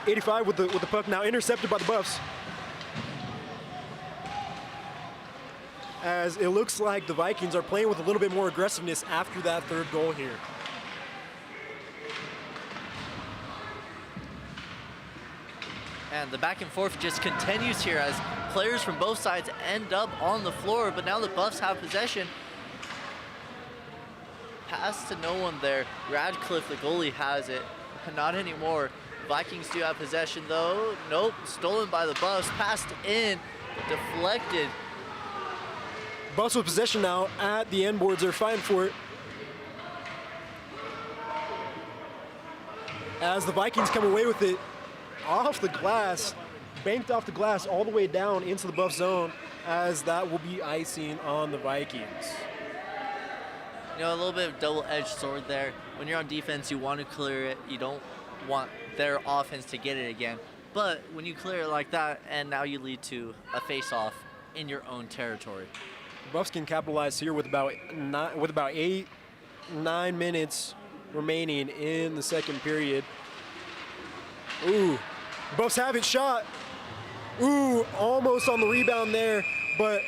85 with the puck now, intercepted by the Buffs. As it looks like the Vikings are playing with a little bit more aggressiveness after that third goal here. And the back and forth just continues here as players from both sides end up on the floor, but now the Buffs have possession. pass to no one there. Radcliffe, the goalie, has it. Not anymore. Vikings do have possession though. Nope, stolen by the Buffs. Passed in, deflected. Buffs with possession now at the end boards. They're fighting for it. As the Vikings come away with it off the glass, banked off the glass all the way down into the Buff zone, as that will be icing on the Vikings. You know, a little bit of double-edged sword there. When you're on defense, you want to clear it. You don't want their offense to get it again. But when you clear it like that, and now you lead to a face-off in your own territory. Buffs can capitalize here with about 8-9 minutes remaining in the second period. Ooh, Buffs have it shot. Ooh, almost on the rebound there, but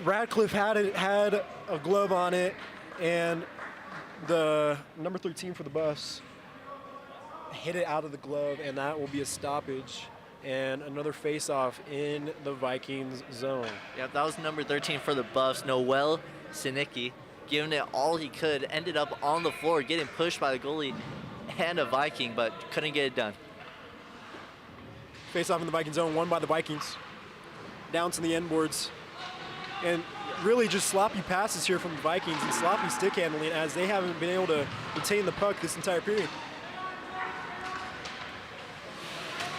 Radcliffe had a glove on it, and the number 13 for the Buffs hit it out of the glove, and that will be a stoppage and another face-off in the Vikings zone. Yep, that was number 13 for the Buffs, Noel Sinicki, giving it all he could, ended up on the floor, getting pushed by the goalie and a Viking, but couldn't get it done. Face-off in the Viking zone, won by the Vikings. Down to the end boards. And really just sloppy passes here from the Vikings and sloppy stick handling, as they haven't been able to retain the puck this entire period.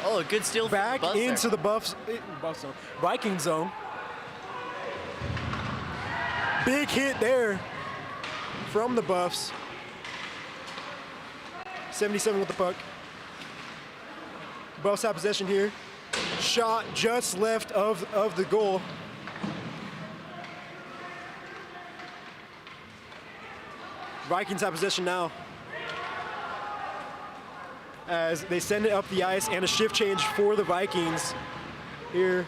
Oh, a good steal Back from the Buffs into there. the Buff zone, Viking zone. Big hit there from the Buffs. 77 with the puck. Buffs have possession here. Shot just left of the goal. Vikings have possession now, as they send it up the ice, and a shift change for the Vikings here,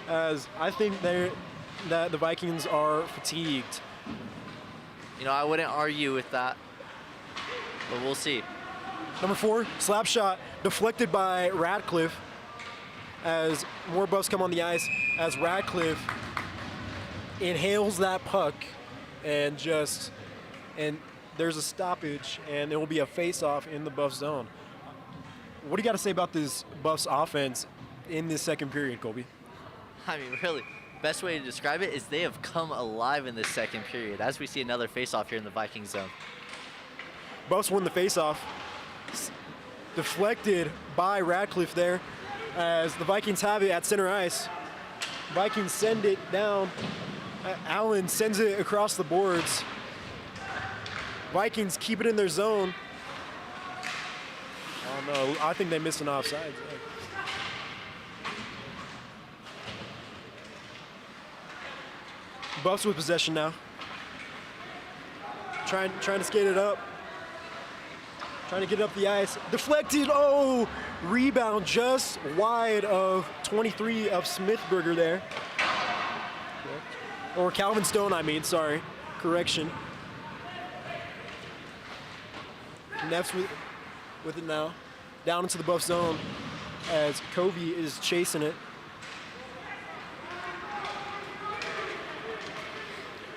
as I think that the Vikings are fatigued. You know, I wouldn't argue with that, but we'll see. Number 4, slap shot, deflected by Radcliffe, as more Buffs come on the ice, as Radcliffe inhales that puck, and there's a stoppage, and it will be a face-off in the Buff zone. What do you got to say about this Buffs offense in this second period, Colby? I mean, really, best way to describe it is they have come alive in this second period, as we see another face-off here in the Viking zone. Buffs won the face-off, deflected by Radcliffe there, as the Vikings have it at center ice. Vikings send it down. Allen sends it across the boards. Vikings keep it in their zone. Oh no, I think they missed an offside. Buffs with possession now. Trying to skate it up. Trying to get it up the ice. Deflected, oh! Rebound just wide of 23 of Smithberger there. Or Calvin Stone, I mean, sorry. Correction. Neff's with it now. Down into the Buff zone as Covey is chasing it.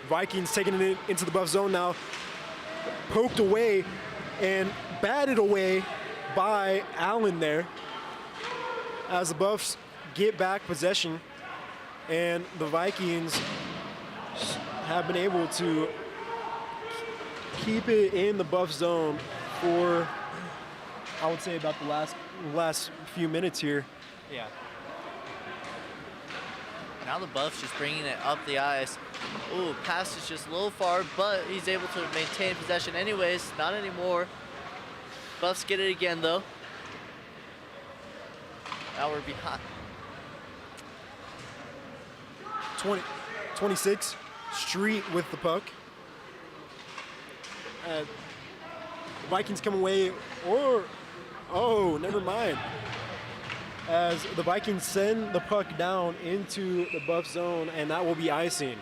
Vikings taking it into the Buff zone now. Poked away and batted away by Allen there, as the Buffs get back possession, and the Vikings have been able to keep it in the Buff zone for, I would say, about the last few minutes here. Yeah. Now the Buffs just bringing it up the ice. Ooh, pass is just a little far, but he's able to maintain possession anyways. Not anymore. Buffs get it again, though. Now we're behind. 26, Street with the puck. Vikings come away, oh, never mind. As the Vikings send the puck down into the Buff zone, and that will be icing.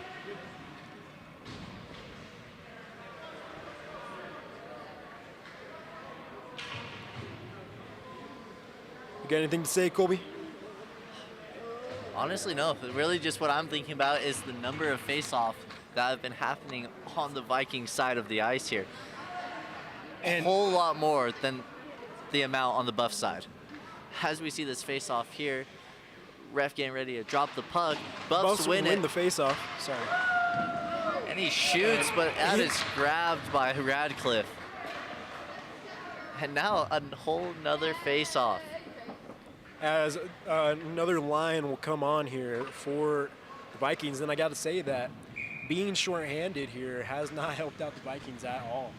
You got anything to say, Colby? Honestly, no. Really just what I'm thinking about is the number of face-offs that have been happening on the Vikings side of the ice here. A And whole lot more than the amount on the Buff side. As we see this face-off here, ref getting ready to drop the puck. Buffs win it, the face-off. Sorry. and he shoots, but that is grabbed by Radcliffe. And now a whole nother face-off. As another line will come on here for the Vikings, and I got to say that being short-handed here has not helped out the Vikings at all.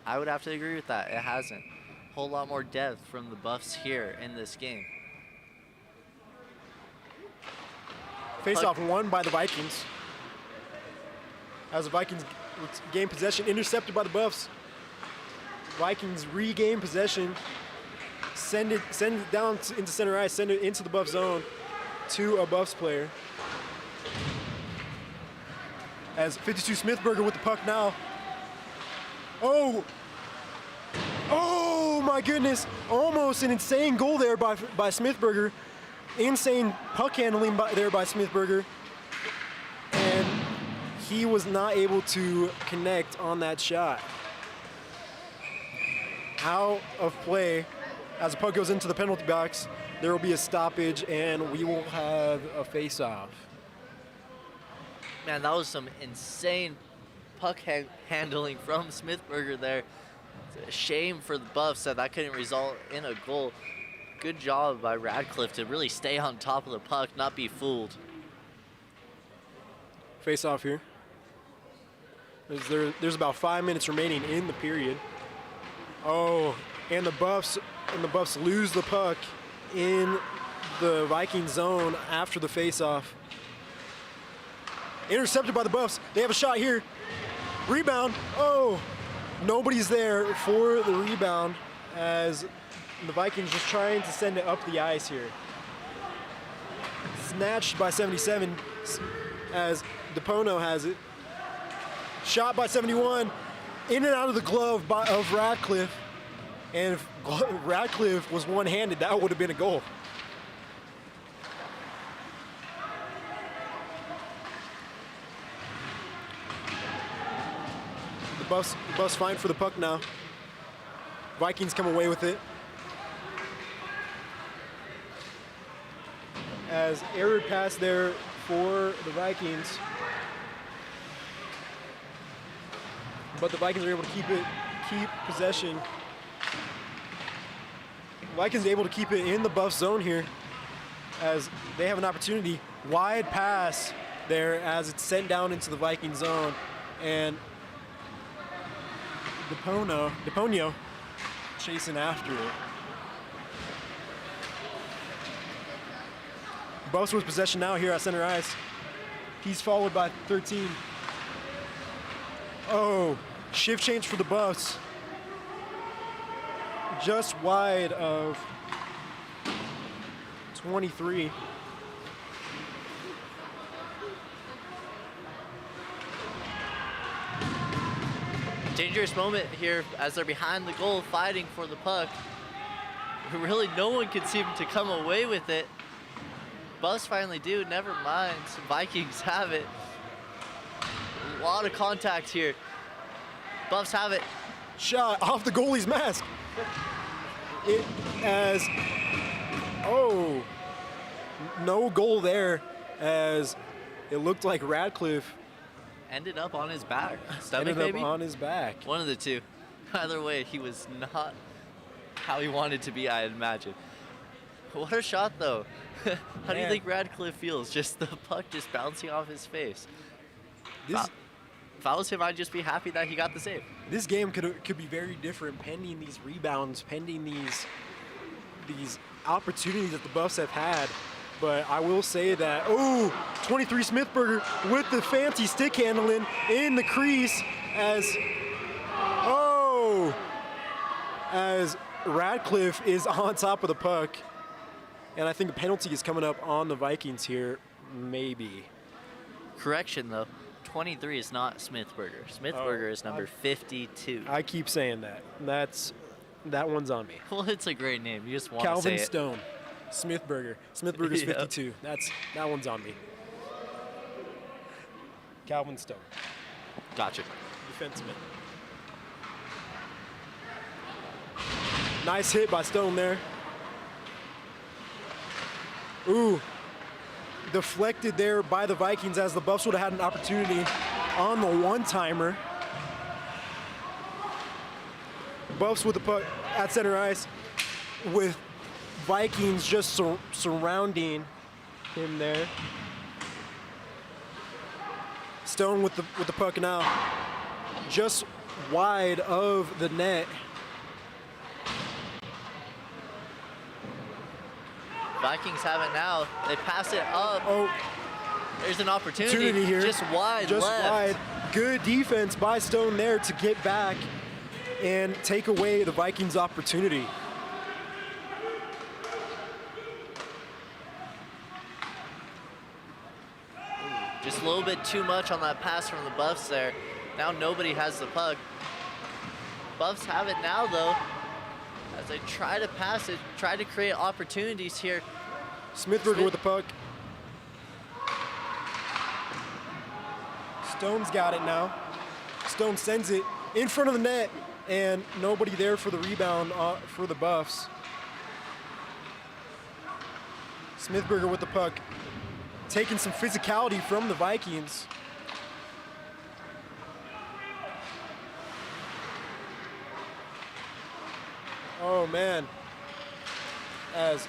I would have to agree with that. It hasn't. Whole lot more depth from the Buffs here in this game. Face-off won by the Vikings. As the Vikings gain possession, intercepted by the Buffs. Vikings regain possession, send it down into center ice, send it into the Buff zone to a Buffs player. As 52 Smithberger with the puck now. Oh my goodness! Almost an insane goal there by Smithberger. Insane puck handling there by Smithberger. And he was not able to connect on that shot. Out of play. As the puck goes into the penalty box, there will be a stoppage and we will have a face-off. Man, that was some insane puck handling from Smithberger there. It's a shame for the Buffs that couldn't result in a goal. Good job by Radcliffe to really stay on top of the puck, not be fooled. Face-off here. There's about 5 minutes remaining in the period. Oh, and the Buffs lose the puck in the Viking zone after the face-off. Intercepted by the Buffs. They have a shot here. Rebound. Oh, nobody's there for the rebound as the Vikings just trying to send it up the ice here. Snatched by 77 as DePono has it. Shot by 71. In and out of the glove of Radcliffe. And if Radcliffe was one-handed, that would have been a goal. The Buffs fight for the puck now. Vikings come away with it. As error pass there for the Vikings. But the Vikings are able to keep possession. The Vikings are able to keep it in the Buff zone here as they have an opportunity. Wide pass there as it's sent down into the Viking zone. And DePonio chasing after it. Buffs with possession now here at center ice. He's followed by 13. Oh, shift change for the Buffs. Just wide of 23. Dangerous moment here as they're behind the goal fighting for the puck. Really, no one could seem to come away with it. Buffs finally do, never mind. Vikings have it. A lot of contact here. Buffs have it. Shot off the goalie's mask. No goal there as it looked like Radcliffe Ended up on his back. Stomach, ended up maybe? on his back. One of the two. Either way, he was not how he wanted to be, I'd imagine. What a shot, though. How do you Man. think Radcliffe feels? Just the puck just bouncing off his face. This If I was him, I'd just be happy that he got the save. this game could be very different pending these rebounds, pending these opportunities that the Buffs have had. But I will say that, 23 Smithberger with the fancy stick handling in the crease as Radcliffe is on top of the puck. And I think a penalty is coming up on the Vikings here, maybe. Correction, though. 23 is not Smithberger. Smithberger is number 52. I keep saying that. That one's on me. Well, it's a great name. You just want to say Calvin it. Stone, Smithberger. Smithberger's Yep. 52. That one's on me. Calvin Stone, Gotcha. defenseman. Nice hit by Stone there. Ooh, deflected there by the Vikings as the Buffs would have had an opportunity on the one-timer. Buffs with the puck at center ice with Vikings just surrounding him there. Stone with the puck now, just wide of the net. Vikings have it now. They pass it up. Oh, There's an opportunity here. Just wide Just left. wide. Good defense by Stone there to get back and take away the Vikings' opportunity. Just a little bit too much on that pass from the Buffs there. Now nobody has the puck. Buffs have it now though, as they try to pass it, try to create opportunities here. Smithberger with the puck. Stone's got it now. Stone sends it in front of the net, and nobody there for the rebound for the Buffs. Smithberger with the puck, taking some physicality from the Vikings. Oh man, as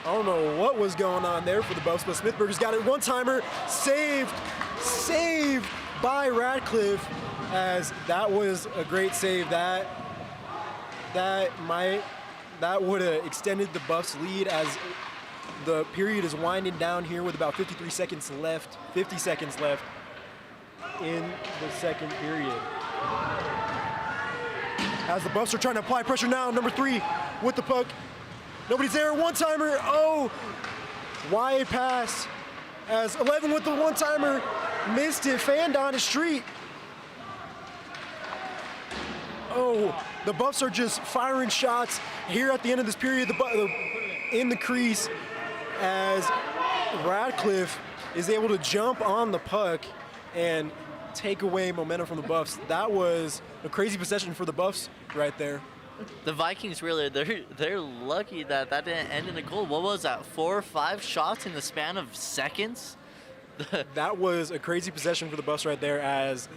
I don't know what was going on there for the Buffs, but Smithberger's got it. One-timer, saved by Radcliffe, as that was a great save. That would have extended the Buffs' lead as the period is winding down here with about 50 seconds left in the second period. As the Buffs are trying to apply pressure now, number 3 with the puck. Nobody's there, one-timer, oh! Wide pass, as 11 with the one-timer, missed it, fanned on his street. Oh, the Buffs are just firing shots here at the end of this period, in the crease, as Radcliffe is able to jump on the puck and take away momentum from the Buffs. That was a crazy possession for the Buffs right there. The Vikings really, they're lucky that didn't end in a goal. What was that, 4 or 5 shots in the span of seconds? That was a crazy possession for the Buffs right there, as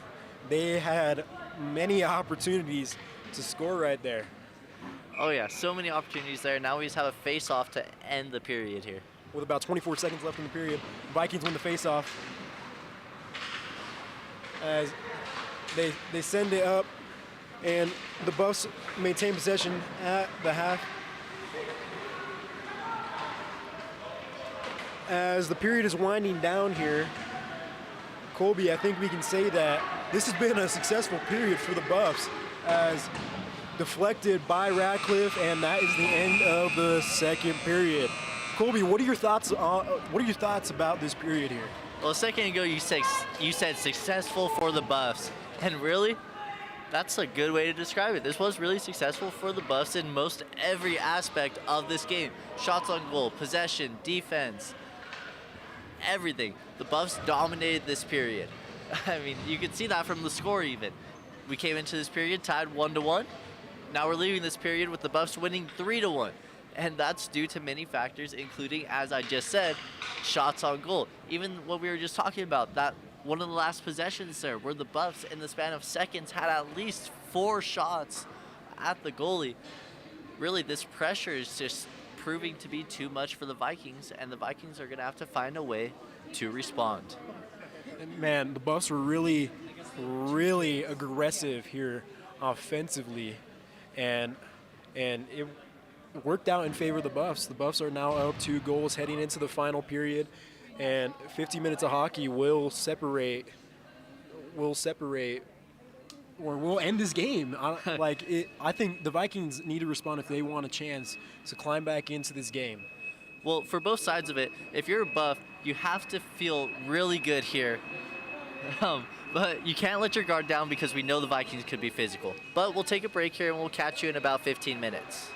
they had many opportunities to score right there. Oh yeah, so many opportunities there. Now we just have a face-off to end the period here. With about 24 seconds left in the period, Vikings win the face-off, as they send it up, and the Buffs maintain possession at the half. As the period is winding down here, Colby, I think we can say that this has been a successful period for the Buffs, as deflected by Radcliffe, and that is the end of the second period. Colby, what are your thoughts about this period here? Well, a second ago you said successful for the Buffs, and really, that's a good way to describe it. This was really successful for the Buffs in most every aspect of this game. Shots on goal, possession, defense, everything. The Buffs dominated this period. I mean, you can see that from the score even. We came into this period tied 1-1. Now we're leaving this period with the Buffs winning 3-1. And that's due to many factors, including, as I just said, shots on goal. Even what we were just talking about, that one of the last possessions there, where the Buffs, in the span of seconds, had at least 4 shots at the goalie. Really, this pressure is just proving to be too much for the Vikings, and the Vikings are going to have to find a way to respond. Man, the Buffs were really, really aggressive here offensively, and it worked out in favor of the Buffs. The Buffs are now up 2 goals heading into the final period, and 50 minutes of hockey will end this game. I think the Vikings need to respond if they want a chance to climb back into this game. Well, for both sides of it, if you're a Buff, you have to feel really good here. But you can't let your guard down, because we know the Vikings could be physical. But we'll take a break here, and we'll catch you in about 15 minutes.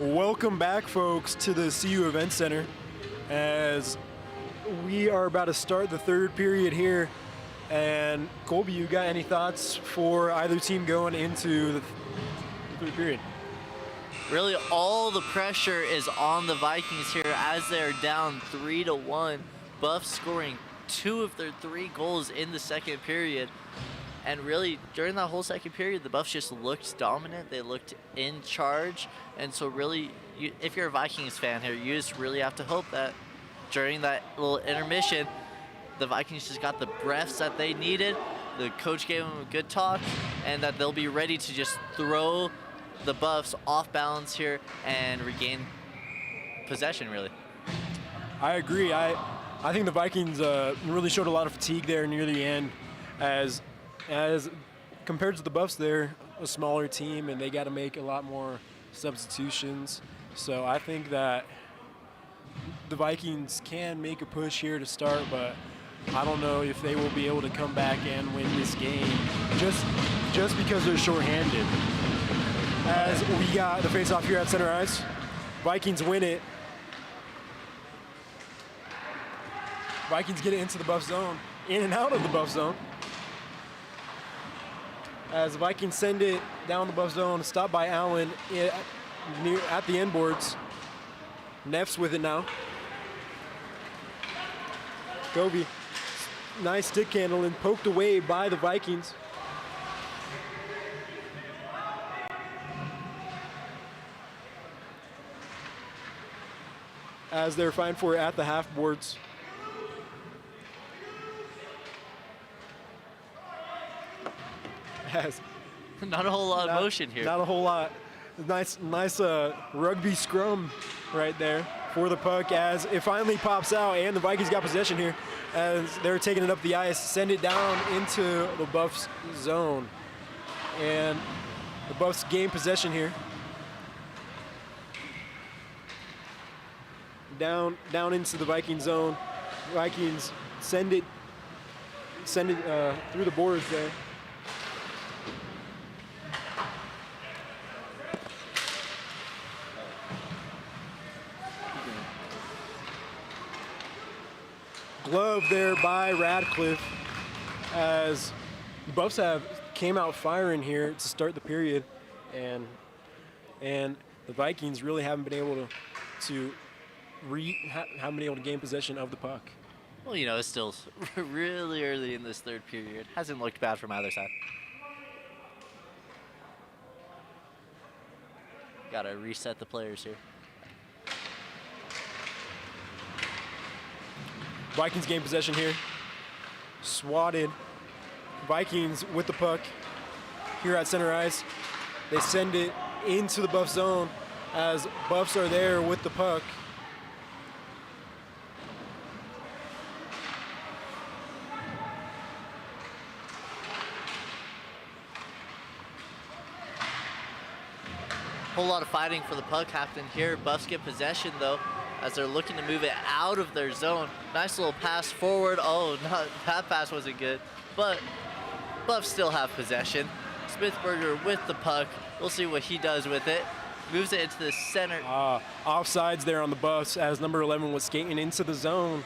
Welcome back, folks, to the CU Event Center as we are about to start the third period here. And Colby, you got any thoughts for either team going into the third period? Really, all the pressure is on the Vikings here as they're down 3-1. Buffs scoring 2 of their 3 goals in the second period. And really, during that whole second period, the Buffs just looked dominant. They looked in charge. And so really, if you're a Vikings fan here, you just really have to hope that during that little intermission, the Vikings just got the breaths that they needed. The coach gave them a good talk, and that they'll be ready to just throw the Buffs off balance here and regain possession, really. I agree. I think the Vikings really showed a lot of fatigue there near the end as compared to the Buffs, they're a smaller team and they got to make a lot more substitutions. So I think that the Vikings can make a push here to start, but I don't know if they will be able to come back and win this game just because they're shorthanded. As we got the face-off here at center ice, Vikings win it. Vikings get it into the Buff zone, in and out of the Buff zone. As the Vikings send it down the Buff zone, stopped by Allen at the end boards. Neff's with it now. Kobe, nice stick handling, poked away by the Vikings. As they're fighting for it at the half boards. Not a whole lot of motion here. Not a whole lot. Nice rugby scrum right there for the puck as it finally pops out, and the Vikings got possession here as they're taking it up the ice, send it down into the Buffs zone. And the Buffs gain possession here. Down into the Viking zone. Vikings send it through the boards there. Glove there by Radcliffe as the Buffs came out firing here to start the period, and the Vikings really haven't been able to gain possession of the puck. Well, you know, it's still really early in this third period. Hasn't looked bad from either side. Gotta reset the players here. Vikings gain possession here. Swatted. Vikings with the puck here at center ice. They send it into the Buff zone as Buffs are there with the puck. Whole lot of fighting for the puck happening here. Buffs get possession though, as they're looking to move it out of their zone. Nice little pass forward. Oh, that pass wasn't good, but Buffs still have possession. Smithberger with the puck. We'll see what he does with it. Moves it into the center. Offsides there on the Buffs as number 11 was skating into the zone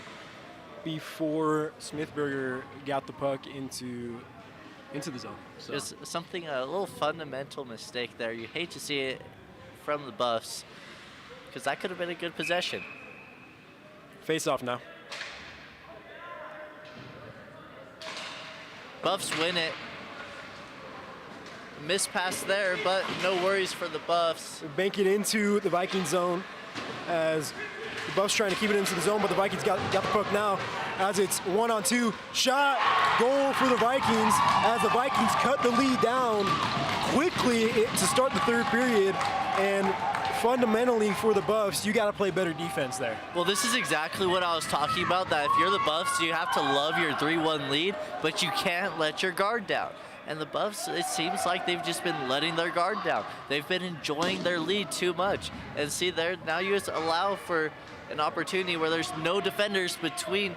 before Smithberger got the puck into the zone. So. Just something, a little fundamental mistake there. You hate to see it from the Buffs, because that could have been a good possession. Face off now. Buffs win it. Missed pass there, but no worries for the Buffs. Bank it into the Viking zone as the Buffs trying to keep it into the zone, but the Vikings got the puck now as it's 1-on-2. Shot, goal for the Vikings as the Vikings cut the lead down quickly to start the third period. And fundamentally for the Buffs, you got to play better defense there. Well, this is exactly what I was talking about, that if you're the Buffs, you have to love your 3-1 lead, but you can't let your guard down. And the Buffs, it seems like they've just been letting their guard down. They've been enjoying their lead too much. And see there, now you just allow for an opportunity where there's no defenders between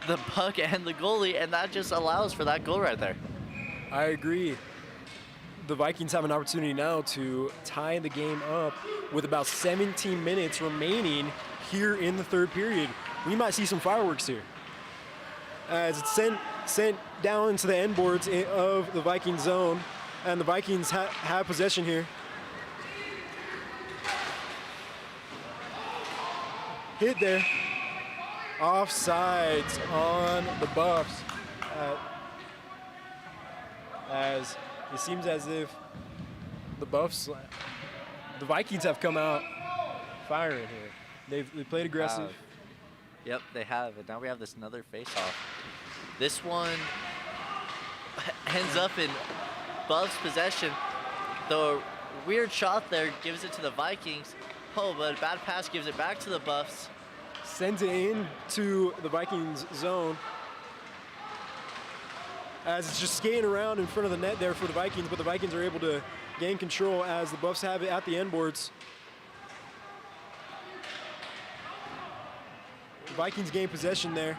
the puck and the goalie, and that just allows for that goal right there. I agree. the Vikings have an opportunity now to tie the game up with about 17 minutes remaining here in the third period. We might see some fireworks here. As it's sent down into the end boards of the Viking zone, and the Vikings have possession here. Hit there. Offsides on the Buffs. As it seems as if the Vikings have come out firing here. They played aggressive. Yep, they have. And now we have this another face-off. This one ends up in Buffs' possession. The weird shot there gives it to the Vikings. Oh, but a bad pass gives it back to the Buffs. Sends it into the Vikings zone. As it's just skating around in front of the net there for the Vikings, but the Vikings are able to gain control as the Buffs have it at the end boards. The Vikings gain possession there.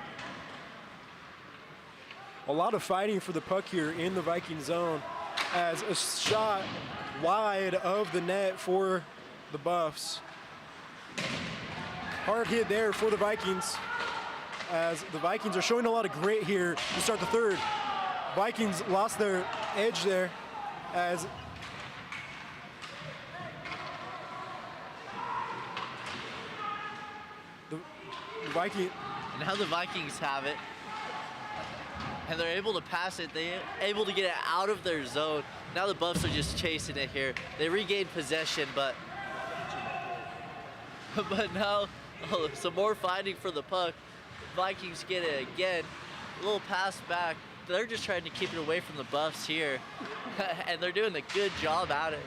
A lot of fighting for the puck here in the Viking zone as a shot wide of the net for the Buffs. Hard hit there for the Vikings as the Vikings are showing a lot of grit here to start the third. Vikings lost their edge there as the Viking. Now the Vikings have it. And they're able to pass it. They're able to get it out of their zone. Now the Buffs are just chasing it here. They regained possession, but now some more fighting for the puck. Vikings get it again. A little pass back. They're just trying to keep it away from the Buffs here. And they're doing a good job at it.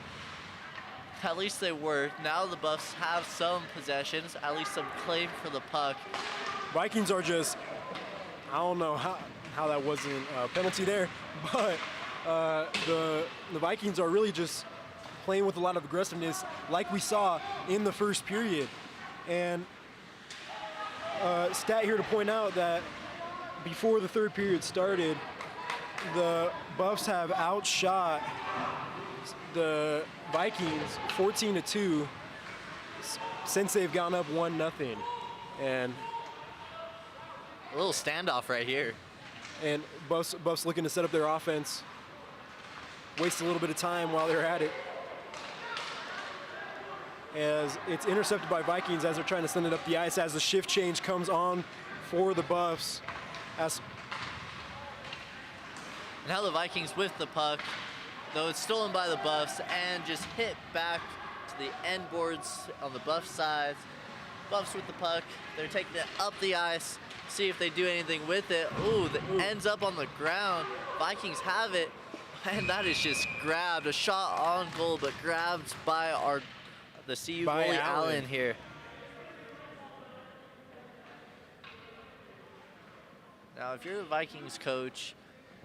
At least they were. Now the Buffs have some possessions, at least some claim for the puck. Vikings are just, I don't know how that wasn't a penalty there, but the Vikings are really just playing with a lot of aggressiveness like we saw in the first period. And stat here to point out that before the third period started, the Buffs have outshot the Vikings 14-2 since they've gone up 1-0. And a little standoff right here. And Buffs looking to set up their offense, waste a little bit of time while they're at it. As it's intercepted by Vikings as they're trying to send it up the ice as the shift change comes on for the Buffs. Now the Vikings with the puck, though it's stolen by the Buffs and just hit back to the end boards on the Buff side. Buffs with the puck, they're taking it up the ice, see if they do anything with it. Ooh, that ends up on the ground. Vikings have it, and that is just grabbed. A shot on goal, but grabbed by the CU goalie Allen here. Now, if you're the Vikings coach,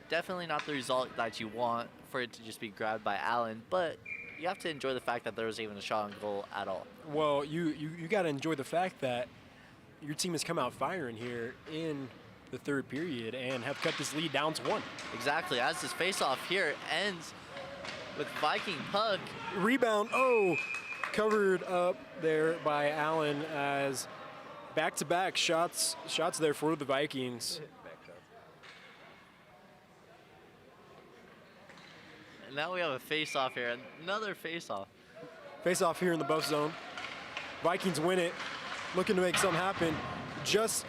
definitely not the result that you want for it to just be grabbed by Allen, but you have to enjoy the fact that there was even a shot on goal at all. Well, you got to enjoy the fact that your team has come out firing here in the third period and have cut this lead down to 1. Exactly. As this face-off here ends with Viking puck. Rebound. Oh, covered up there by Allen as back-to-back shots there for the Vikings. And now we have a face-off here. Another face-off. Face-off here in the Buff zone. Vikings win it. Looking to make something happen. Just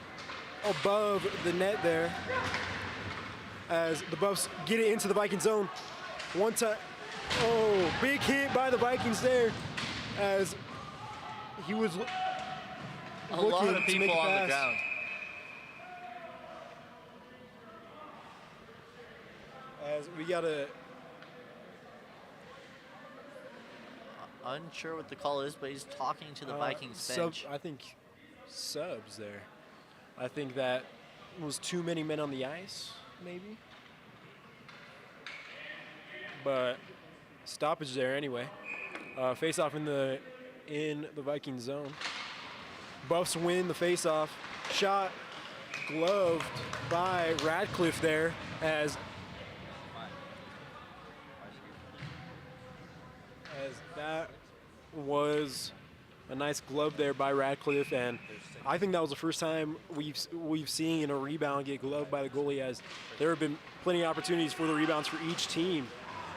above the net there. As the Buffs get it into the Viking zone. One time. Oh, big hit by the Vikings there. As he was a lot of people on the ground. As we got a... Unsure what the call is, but he's talking to the Vikings bench. I think subs there. I think that was too many men on the ice, maybe. But stoppage there anyway. Face off in the Viking zone. Buffs win the face off. Shot gloved by Radcliffe there as That was a nice glove there by Radcliffe, and I think that was the first time we've seen a rebound get gloved by the goalie, as there have been plenty of opportunities for the rebounds for each team.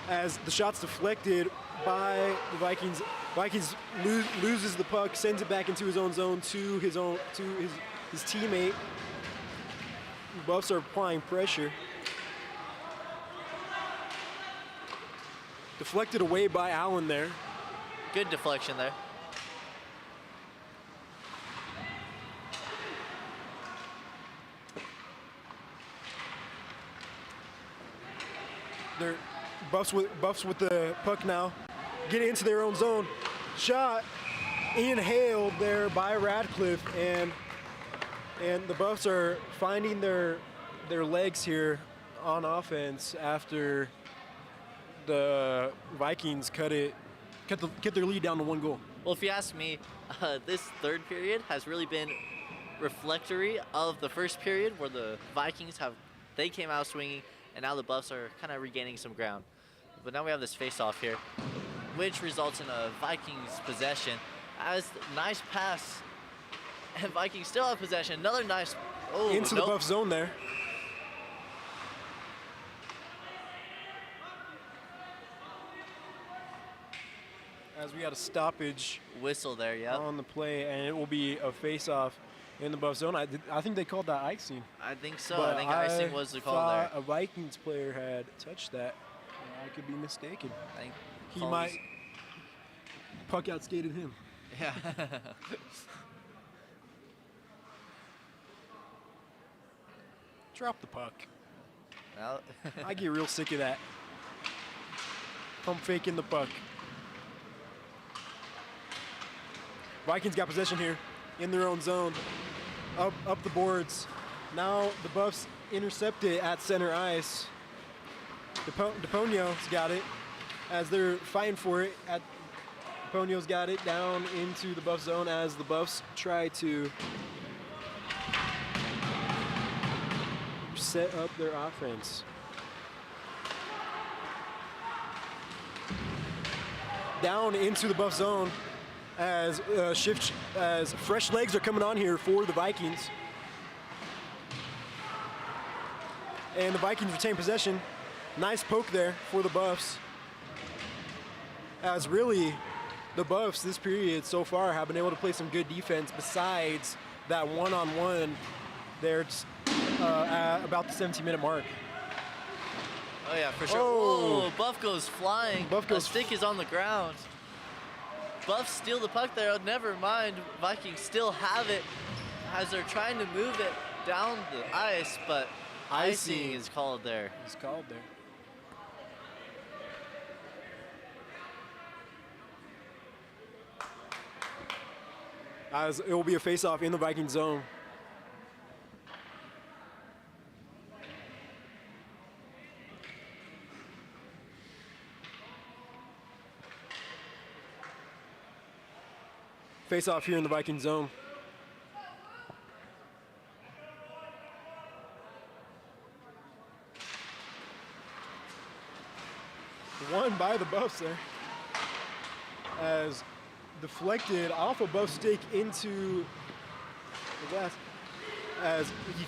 As the shot's deflected by the Vikings, loses the puck, sends it back into his own zone to his teammate. The Buffs are applying pressure. Deflected away by Allen there. Good deflection there. They're Buffs with the puck now. Get into their own zone. Shot inhaled there by Radcliffe, and the Buffs are finding their legs here on offense after the Vikings cut their lead down to 1 goal. Well, if you ask me, this third period has really been reflectory of the first period, where the Vikings they came out swinging, and now the Buffs are kind of regaining some ground. But now we have this face-off here, which results in a Vikings possession. As nice pass, and Vikings still have possession. Another nice into the Buff zone there. As we got a stoppage whistle there, yeah. on the play, and it will be a face-off in the Buff zone. I think they called that icing. I think so. But I think icing was the call there. A Vikings player had touched that. I could be mistaken. I think He might. Puck outskated him. Yeah. Drop the puck. Well, I get real sick of that. Pump faking the puck. Vikings got possession here in their own zone. Up the boards. Now the Buffs intercept it at center ice. DePonio's got it as they're fighting for it. DePonio's got it down into the Buff zone as the Buffs try to set up their offense. Down into the Buff zone as fresh legs are coming on here for the Vikings. And the Vikings retain possession. Nice poke there for the Buffs. As really, the Buffs this period so far have been able to play some good defense besides that one-on-one there at about the 17-minute mark. oh yeah, for sure. Oh. Oh, Buff goes flying. Buff goes the stick is on the ground. Buffs steal the puck there. Never mind. Vikings still have it as they're trying to move it down the ice, but icing is called there. It's called there. As it will be a face-off in the Viking zone. Face-off here in the Viking zone. Won by the Buffs there. As deflected off a Buff stick into the glass. As he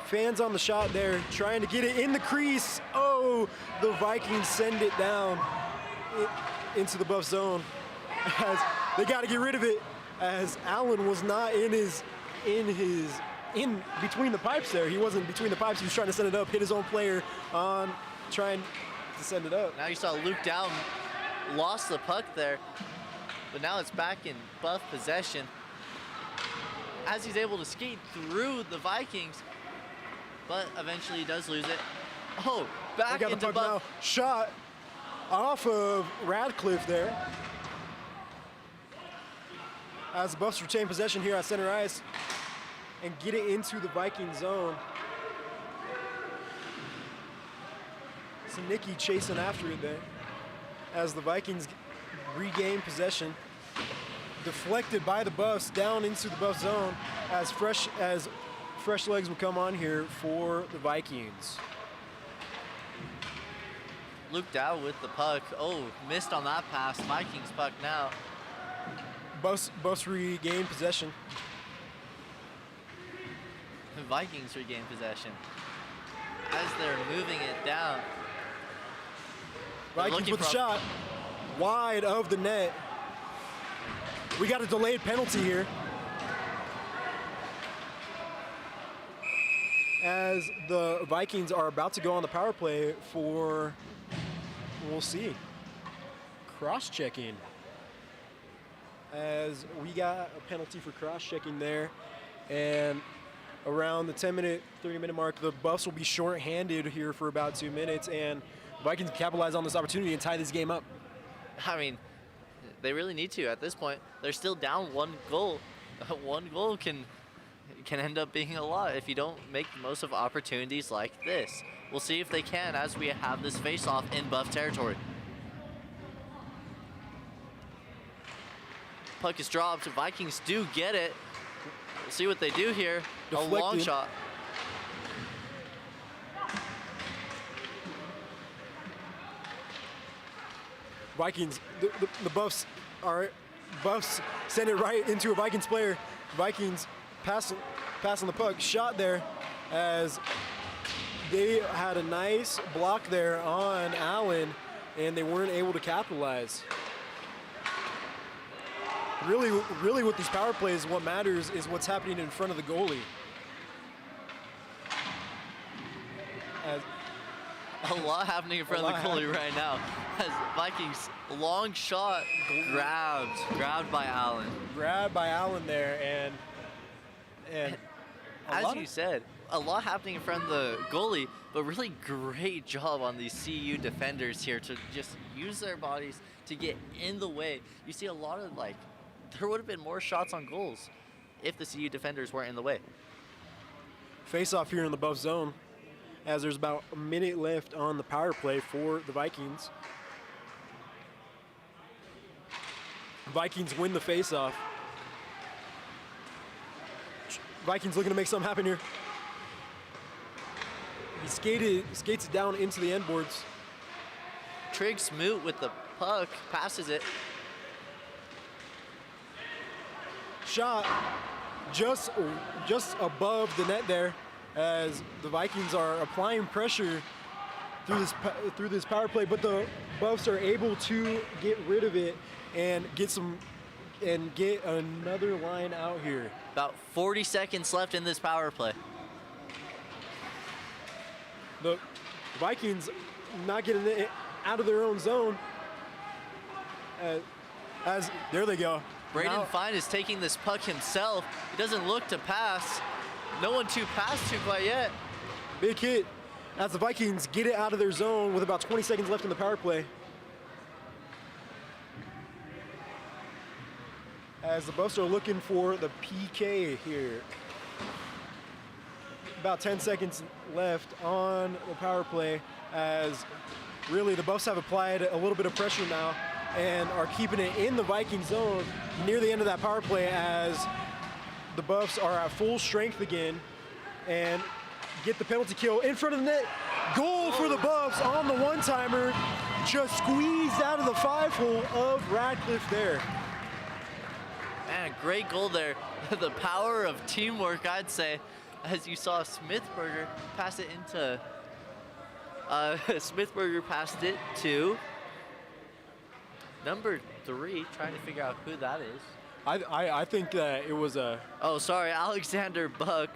fans on the shot there, trying to get it in the crease. Oh, the Vikings send it down into the Buff zone. As they got to get rid of it, as Allen was not in between the pipes there. He wasn't between the pipes. He was trying to send it up, hit his own player on trying to send it up. Now you saw Luke Down lost the puck there, but now it's back in Buff possession. As he's able to skate through the Vikings, but eventually he does lose it. Oh, back They got into the puck Buff. now. Shot off of Radcliffe there. As the Buffs retain possession here at center ice and get it into the Viking zone. Sinicki chasing after it there as the Vikings regain possession. Deflected by the Buffs down into the Buff zone as fresh legs will come on here for the Vikings. Luke Dow with the puck. Oh, missed on that pass. Vikings puck now. Buffs regain possession. The Vikings regain possession. As they're moving it down. Vikings with a shot. Wide of the net. We got a delayed penalty here. As the Vikings are about to go on the power play for, we'll see, cross-checking. As we got a penalty for cross-checking there. And around the 10-minute, 30-minute mark, the Buffs will be short-handed here for about 2 minutes. And the Vikings can capitalize on this opportunity and tie this game up. I mean, they really need to at this point. They're still down 1 goal. 1 goal can end up being a lot if you don't make the most of opportunities like this. We'll see if they can as we have this face-off in Buff territory. Puck is dropped. Vikings do get it. We'll see what they do here. Deflected. A long shot. Vikings, the Buffs send it right into a Vikings player. Vikings passing the puck, shot there as they had a nice block there on Allen and they weren't able to capitalize. Really with these power plays, what matters is what's happening in front of the goalie. As a lot happening in front of the goalie right now. As Vikings long shot grabbed by Allen. Grabbed by Allen there and as you said, a lot happening in front of the goalie, but really great job on these CU defenders here to just use their bodies to get in the way. You see a lot of there would have been more shots on goals if the CU defenders weren't in the way. Face off here in the Buff zone as there's about a minute left on the power play for the Vikings. Vikings win the face off. Vikings looking to make something happen here. He skates it down into the end boards. Trig Smoot with the puck, passes it. Shot just above the net there as the Vikings are applying pressure through this power play, but the Buffs are able to get rid of it and get another line out here. About 40 seconds left in this power play. The Vikings not getting it out of their own zone. As there they go. Braden Fine is taking this puck himself. He doesn't look to pass. No one to pass to quite yet. Big hit as the Vikings get it out of their zone with about 20 seconds left in the power play. As the Buffs are looking for the PK here. About 10 seconds left on the power play as really the Buffs have applied a little bit of pressure now and are keeping it in the Viking zone near the end of that power play as the Buffs are at full strength again and get the penalty kill in front of the net. Goal for the Buffs on the one-timer, just squeezed out of the 5-hole of Radcliffe there. Man, great goal there. The power of teamwork, I'd say, as you saw Smithberger pass it into, Smithberger passed it to number 3, trying to figure out who that is. I think that it was a... Oh, sorry, Alexander Buck.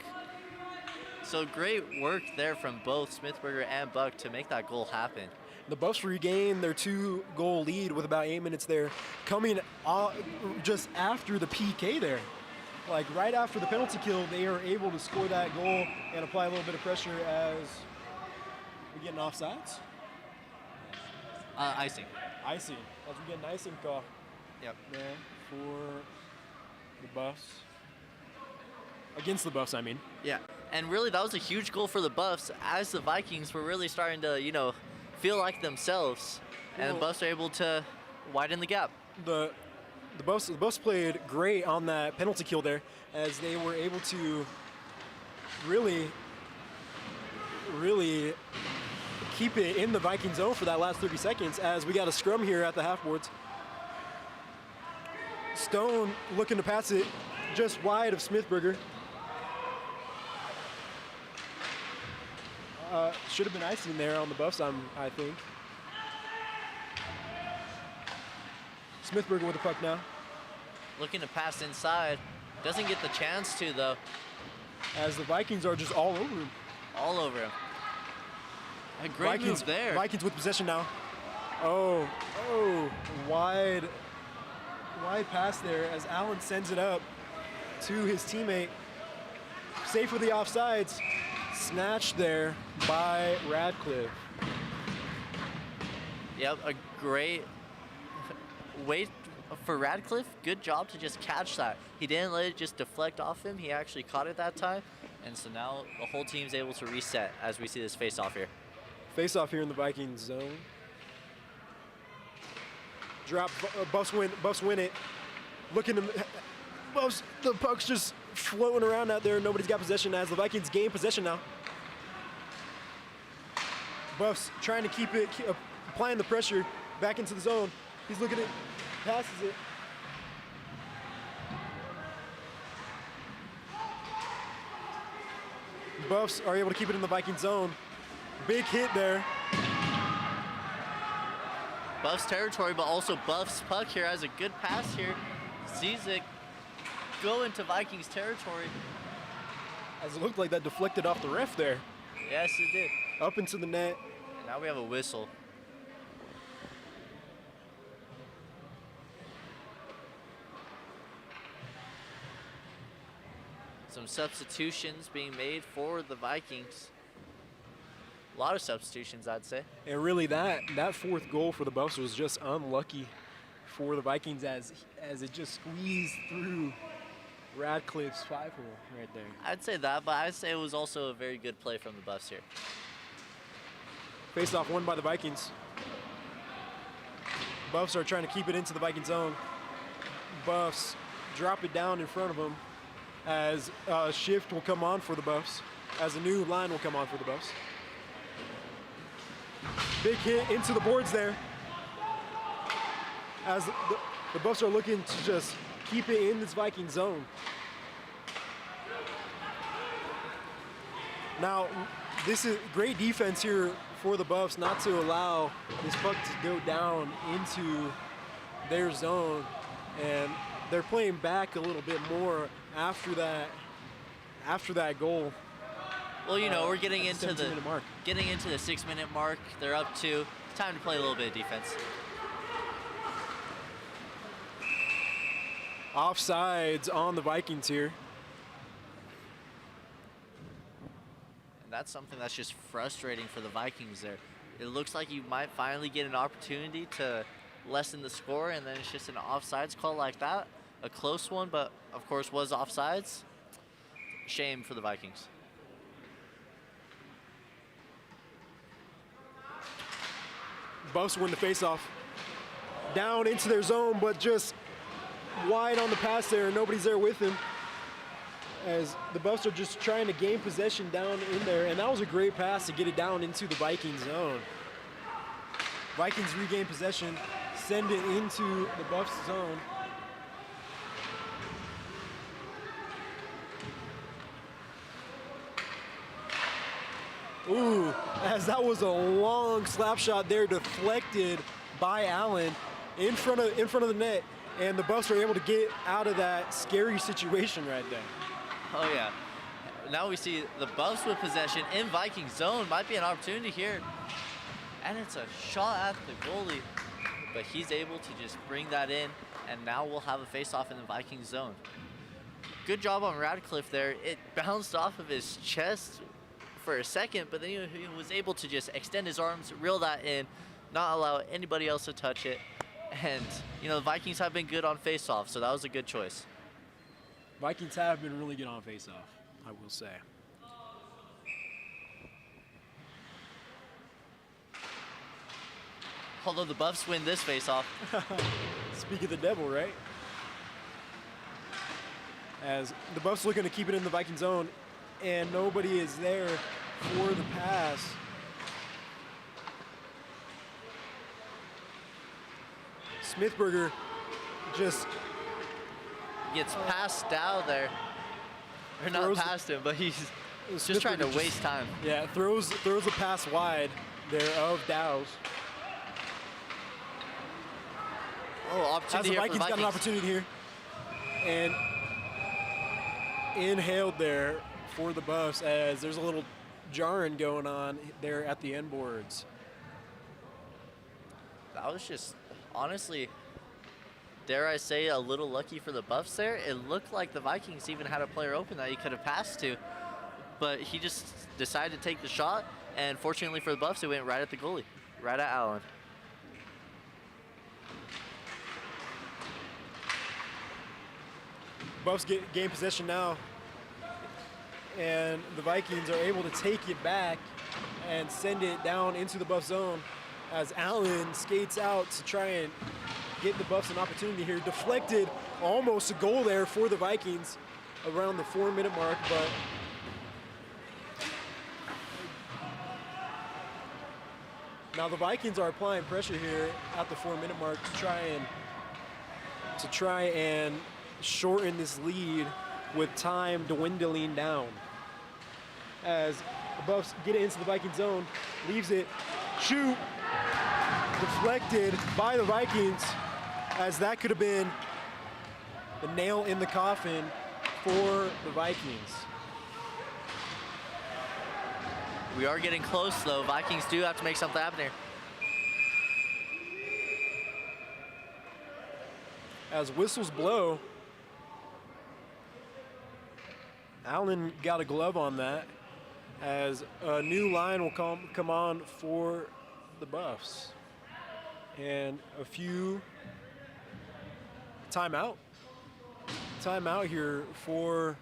So great work there from both Smithberger and Buck to make that goal happen. The Buffs regain their 2-goal lead with about 8 minutes there, coming just after the PK there. Like right after the penalty kill, they are able to score that goal and apply a little bit of pressure as we get an offsides. Icing. Icing. As we get an icing call. Yep. There for the Buffs. Against the Buffs, I mean. Yeah, and really that was a huge goal for the Buffs as the Vikings were really starting to, feel like themselves, and the Buffs are able to widen the gap. The Buffs played great on that penalty kill there as they were able to really keep it in the Viking zone for that last 30 seconds as we got a scrum here at the half boards. Stone looking to pass it just wide of Smithberger. Should have been icing there on the Buffs, I think. Smithberger with the puck now. Looking to pass inside. Doesn't get the chance to, though. As the Vikings are just all over him. All over him. A great Vikings, move there. Vikings with possession now. Oh, wide pass there as Allen sends it up to his teammate. Safe with the offsides. Snatched there by Radcliffe. Yep, a great wait for Radcliffe. Good job to just catch that. He didn't let it just deflect off him. He actually caught it that time. And so now the whole team's able to reset as we see this face-off here. Face-off here in the Vikings zone. Drop, Buffs win it. Looking to, Buffs, the puck's just floating around out there. Nobody's got possession as the Vikings gain possession now. Buffs trying to keep it, applying the pressure back into the zone. He's looking at, passes it. Buffs are able to keep it in the Viking zone. Big hit there. Buffs territory, but also Buffs puck here has a good pass here. Sees it go into Vikings territory. As it looked like that deflected off the ref there. Yes, it did. Up into the net. And now we have a whistle. Some substitutions being made for the Vikings. A lot of substitutions, I'd say. And really that fourth goal for the Buffs was just unlucky for the Vikings as it just squeezed through Radcliffe's 5-hole right there. I'd say that, but I'd say it was also a very good play from the Buffs here. Face-off won by the Vikings. Buffs are trying to keep it into the Viking zone. Buffs drop it down in front of them as a shift will come on for the Buffs, as a new line will come on for the Buffs. Big hit into the boards there. As the Buffs are looking to just keep it in this Viking zone. Now, this is great defense here for the Buffs not to allow this puck to go down into their zone. And they're playing back a little bit more after that goal. Well, you know, we're getting into the 17-minute mark. 6-minute mark. They're up 2. Time to play a little bit of defense. Offsides on the Vikings here. And that's something that's just frustrating for the Vikings there. It looks like you might finally get an opportunity to lessen the score, and then it's just an offsides call like that. A close one, but of course was offsides. Shame for the Vikings. Buffs win the faceoff. Down into their zone, but just wide on the pass there, and nobody's there with him. As the Buffs are just trying to gain possession down in there, and that was a great pass to get it down into the Viking zone. Vikings regain possession, send it into the Buffs zone. Ooh, as that was a long slap shot there, deflected by Allen in front of the net, and the Buffs are able to get out of that scary situation right there. Oh yeah. Now we see the Buffs with possession in Viking zone. Might be an opportunity here. And it's a shot at the goalie, but he's able to just bring that in, and now we'll have a face-off in the Viking zone. Good job on Radcliffe there. It bounced off of his chest for a second, but then he was able to just extend his arms, reel that in, not allow anybody else to touch it. And, you know, the Vikings have been good on face-off, so that was a good choice. Vikings have been really good on face-off, I will say. Although the Buffs win this face-off. Speak of the devil, right? As the Buffs looking to keep it in the Viking zone, and nobody is there for the pass. Smithberger just Gets passed down there. Or not Throws- past him, but he's just trying to Smithberger waste time. Yeah, throws a pass wide there of Dow's. Oh, As opportunity the here for the Vikings got an Vikings. opportunity here. And inhaled there for the Buffs as there's a little jarring going on there at the end boards. That was just, honestly, dare I say, a little lucky for the Buffs there. It looked like the Vikings even had a player open that he could have passed to, but he just decided to take the shot, and fortunately for the Buffs, it went right at the goalie, right at Allen. Buffs gain possession now, and the Vikings are able to take it back and send it down into the Buff zone as Allen skates out to try and get the Buffs an opportunity here. Deflected, almost a goal there for the Vikings around the 4-minute mark, but now the Vikings are applying pressure here at the 4-minute mark to try and shorten this lead with time dwindling down. As the Buffs get it into the Viking zone, leaves it, shoot, deflected by the Vikings, as that could have been the nail in the coffin for the Vikings. We are getting close, though. Vikings do have to make something happen here. As whistles blow, Allen got a glove on that, as a new line will come on for the Buffs. And a few timeout here for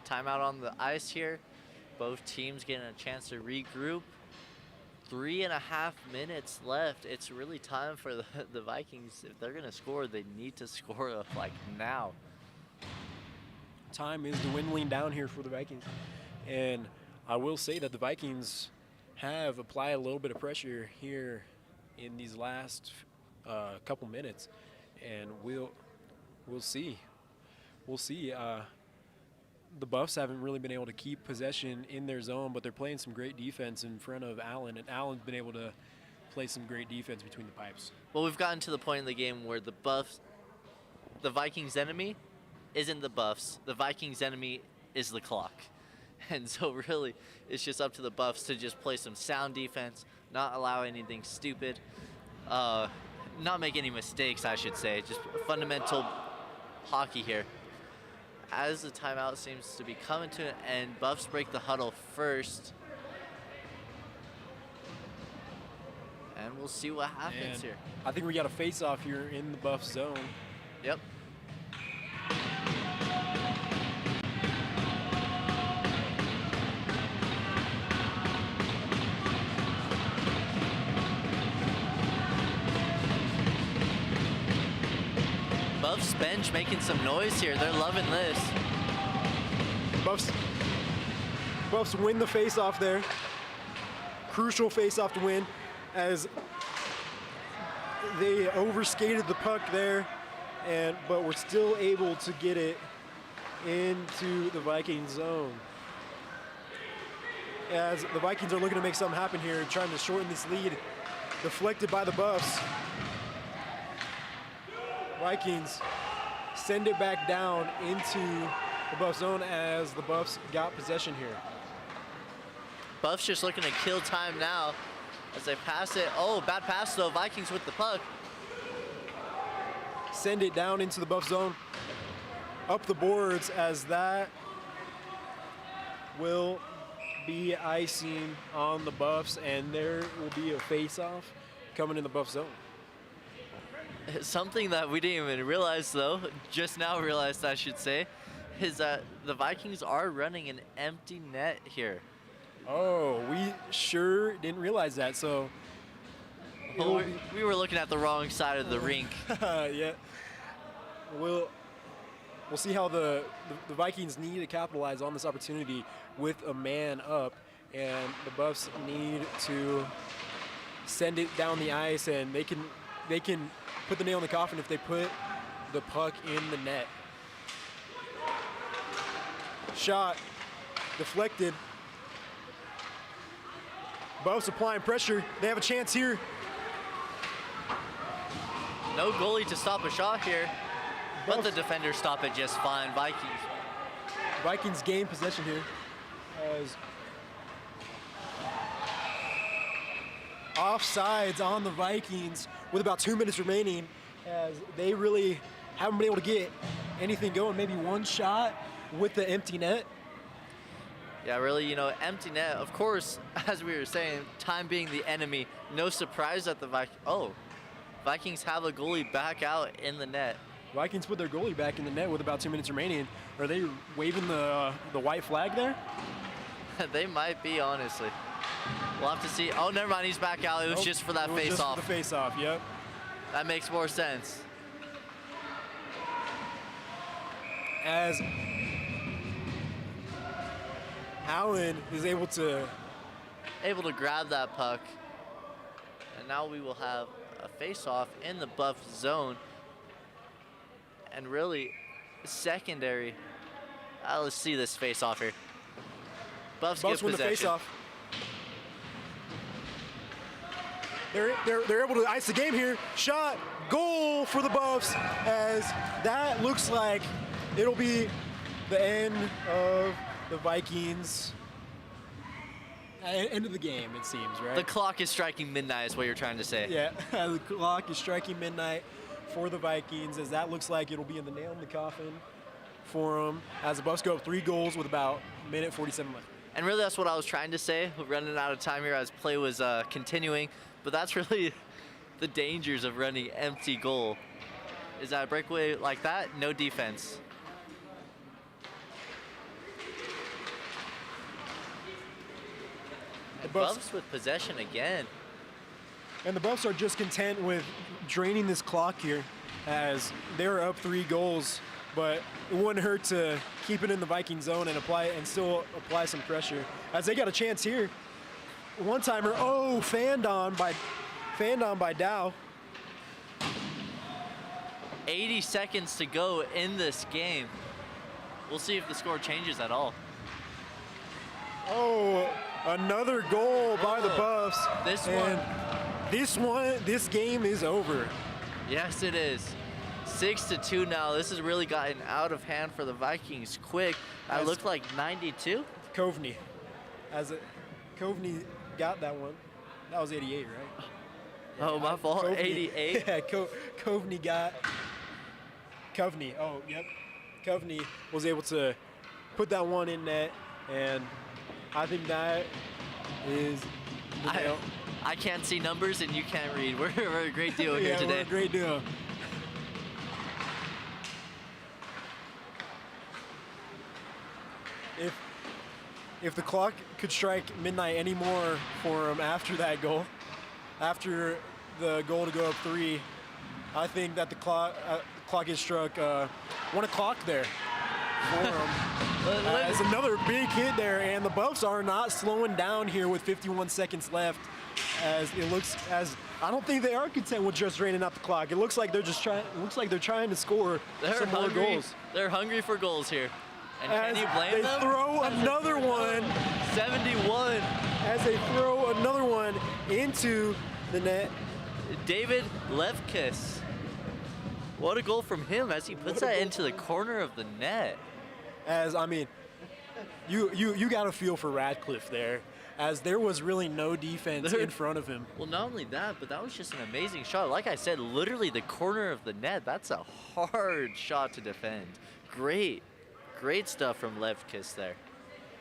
Timeout on the ice here. Both teams getting a chance to regroup. 3.5 minutes left. It's really time for the Vikings. If they're gonna score, they need to score like now. time is dwindling down here for the Vikings. And I will say that the Vikings have applied a little bit of pressure here in these last couple minutes, and we'll see. We'll see. The Buffs haven't really been able to keep possession in their zone, but they're playing some great defense in front of Allen, and Allen's been able to play some great defense between the pipes. Well, we've gotten to the point in the game where the Vikings' enemy isn't the Buffs. The Vikings' enemy is the clock. And so really, it's just up to the Buffs to just play some sound defense, not allow anything stupid, not make any mistakes, I should say. Just fundamental hockey here. As the timeout seems to be coming to an end, Buffs break the huddle first. And we'll see what happens And here. I think we got a face-off here in the Buff zone. Yep. Buffs bench making some noise here. They're loving this. Buffs win the face-off there. Crucial face-off to win, as they overskated the puck there, but were still able to get it into the Viking zone. As the Vikings are looking to make something happen here, trying to shorten this lead, deflected by the Buffs. Vikings send it back down into the Buff zone as the Buffs got possession here. Buffs just looking to kill time now as they pass it. Oh, bad pass though. Vikings with the puck. Send it down into the Buff zone. Up the boards, as that will be icing on the Buffs, and there will be a face-off coming in the Buff zone. Something that we didn't even realize though, just now realized I should say, is that the Vikings are running an empty net here. Oh, we sure didn't realize that. So Well, we were looking at the wrong side of the rink. yeah, we'll see how the Vikings need to capitalize on this opportunity with a man up, and the Buffs need to send it down the ice, and they can put the nail in the coffin if they put the puck in the net. Shot deflected. Buffs applying pressure. They have a chance here. No goalie to stop a shot here, but the defenders stop it just fine. Vikings gain possession here as offsides on the Vikings with about 2 minutes remaining, as they really haven't been able to get anything going. Maybe one shot with the empty net. Yeah, really, empty net. Of course, as we were saying, time being the enemy. No surprise that the Vikings have a goalie back out in the net. Vikings put their goalie back in the net with about 2 minutes remaining. Are they waving the white flag there? They might be, honestly. We'll have to see. Oh, never mind. He's back out. It was just for that face-off. Just for the face-off, yep. That makes more sense. As Allen is able to grab that puck. And now we will have a face-off in the Buff zone. And really, secondary. Let's see this face-off here. Buffs get win the possession. face-off. They're able to ice the game here. Shot, goal for the Buffs, as that looks like it'll be the end of the Vikings. End of the game, it seems, right? The clock is striking midnight is what you're trying to say. Yeah, the clock is striking midnight for the Vikings, as that looks like it'll be in the nail in the coffin for them, as the Buffs go up 3 goals with about a minute 47 left. And really, that's what I was trying to say. We're running out of time here as play was continuing. But that's really the dangers of running empty goal. Is that a breakaway like that? No defense. The Buffs with possession again. And the Buffs are just content with draining this clock here, as they're up 3 goals, but it wouldn't hurt to keep it in the Viking zone and still apply some pressure, as they got a chance here. One-timer, fanned on by Dow. 80 seconds to go in this game. We'll see if the score changes at all. Another goal by the Buffs. This game is over. Yes, it is. 6-2 now. This has really gotten out of hand for the Vikings quick. That looked like 92. Kovney. Kovney got that one. That was 88, right? Oh, my fault. 88. Yeah, Kovney got. Kovney. Oh, yep. Kovney was able to put that one in net, and I think that is the nail. I can't see numbers and you can't read. We're a great deal here today. We're a great deal. If the clock could strike midnight anymore for him after that goal, after the goal to go up 3, I think that the clock is struck 1 o'clock there for him. There's another big hit there, and the Buffs are not slowing down here with 51 seconds left. As it looks, I don't think they are content with just draining out the clock. It looks like they're just trying. It looks like they're trying to score some more goals. They're hungry for goals here. And as can you blame them? They throw another one. 71. As they throw another one into the net. David Levkis. What a goal from him as he puts that into the corner of the net. You got to feel for Radcliffe there, as there was really no defense in front of him. Well, not only that, but that was just an amazing shot. Like I said, literally the corner of the net. That's a hard shot to defend. Great stuff from Levkis there.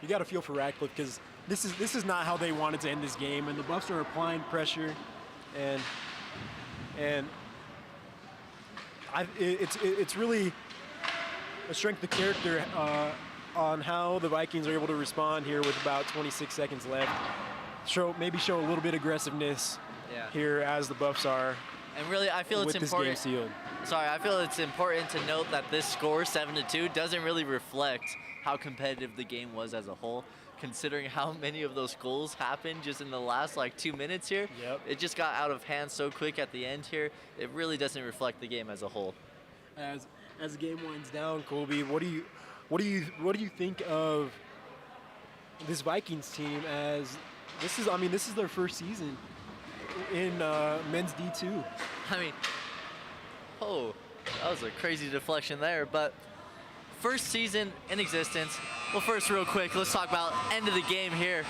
You got to feel for Radcliffe, because this is not how they wanted to end this game, and the Buffs are applying pressure, and it's really a strength of character on how the Vikings are able to respond here with about 26 seconds left. Maybe show a little bit of aggressiveness here as the Buffs are. And really, I feel it's important. This game sealed. Sorry, I feel it's important to note that this score, 7-2, doesn't really reflect how competitive the game was as a whole. considering how many of those goals happened just in the last like 2 minutes here. Yep. It just got out of hand so quick at the end here. It really doesn't reflect the game as a whole. As the game winds down, Colby, what do you think of this Vikings team? As this is their first season in men's D2. I mean, oh, that was a crazy deflection there, but first season in existence. Well, first, real quick, let's talk about end of the game here.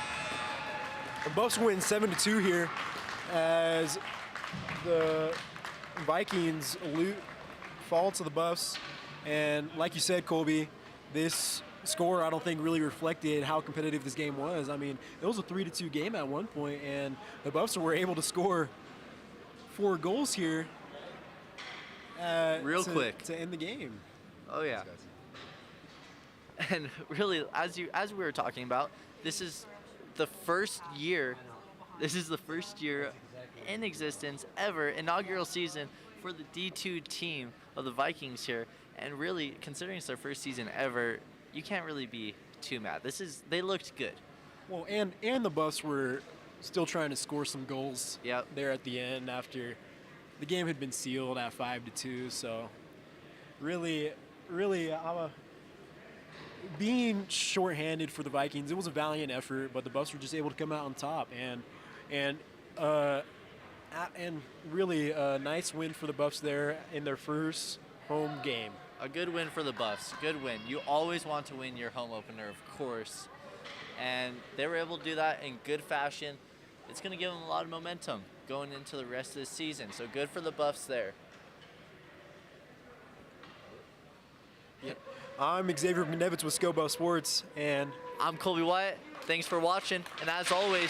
The Buffs win 7-2 here, as the Vikings fall to the Buffs. And like you said, Colby, this score I don't think really reflected how competitive this game was. I mean, it was a 3-2 game at one point, and the Buffs were able to score 4 goals here. Real quick to end the game. Oh yeah. And really, as we were talking about, this is the first year. This is the first year in existence ever, inaugural season for the D2 team of the Vikings here. And really, considering it's their first season ever, you can't really be too mad. They looked good. Well, and the Buffs were still trying to score some goals. Yep. There at the end after the game had been sealed at 5-2. So really, being shorthanded for the Vikings, it was a valiant effort, but the Buffs were just able to come out on top, and really a nice win for the Buffs there in their first home game. A good win for the Buffs. Good win. You always want to win your home opener, of course. And they were able to do that in good fashion. It's going to give them a lot of momentum going into the rest of the season. So good for the Buffs there. Yep. I'm Xavier Benevitz with Sco Buff Sports, and I'm Colby Wyatt. Thanks for watching. And as always,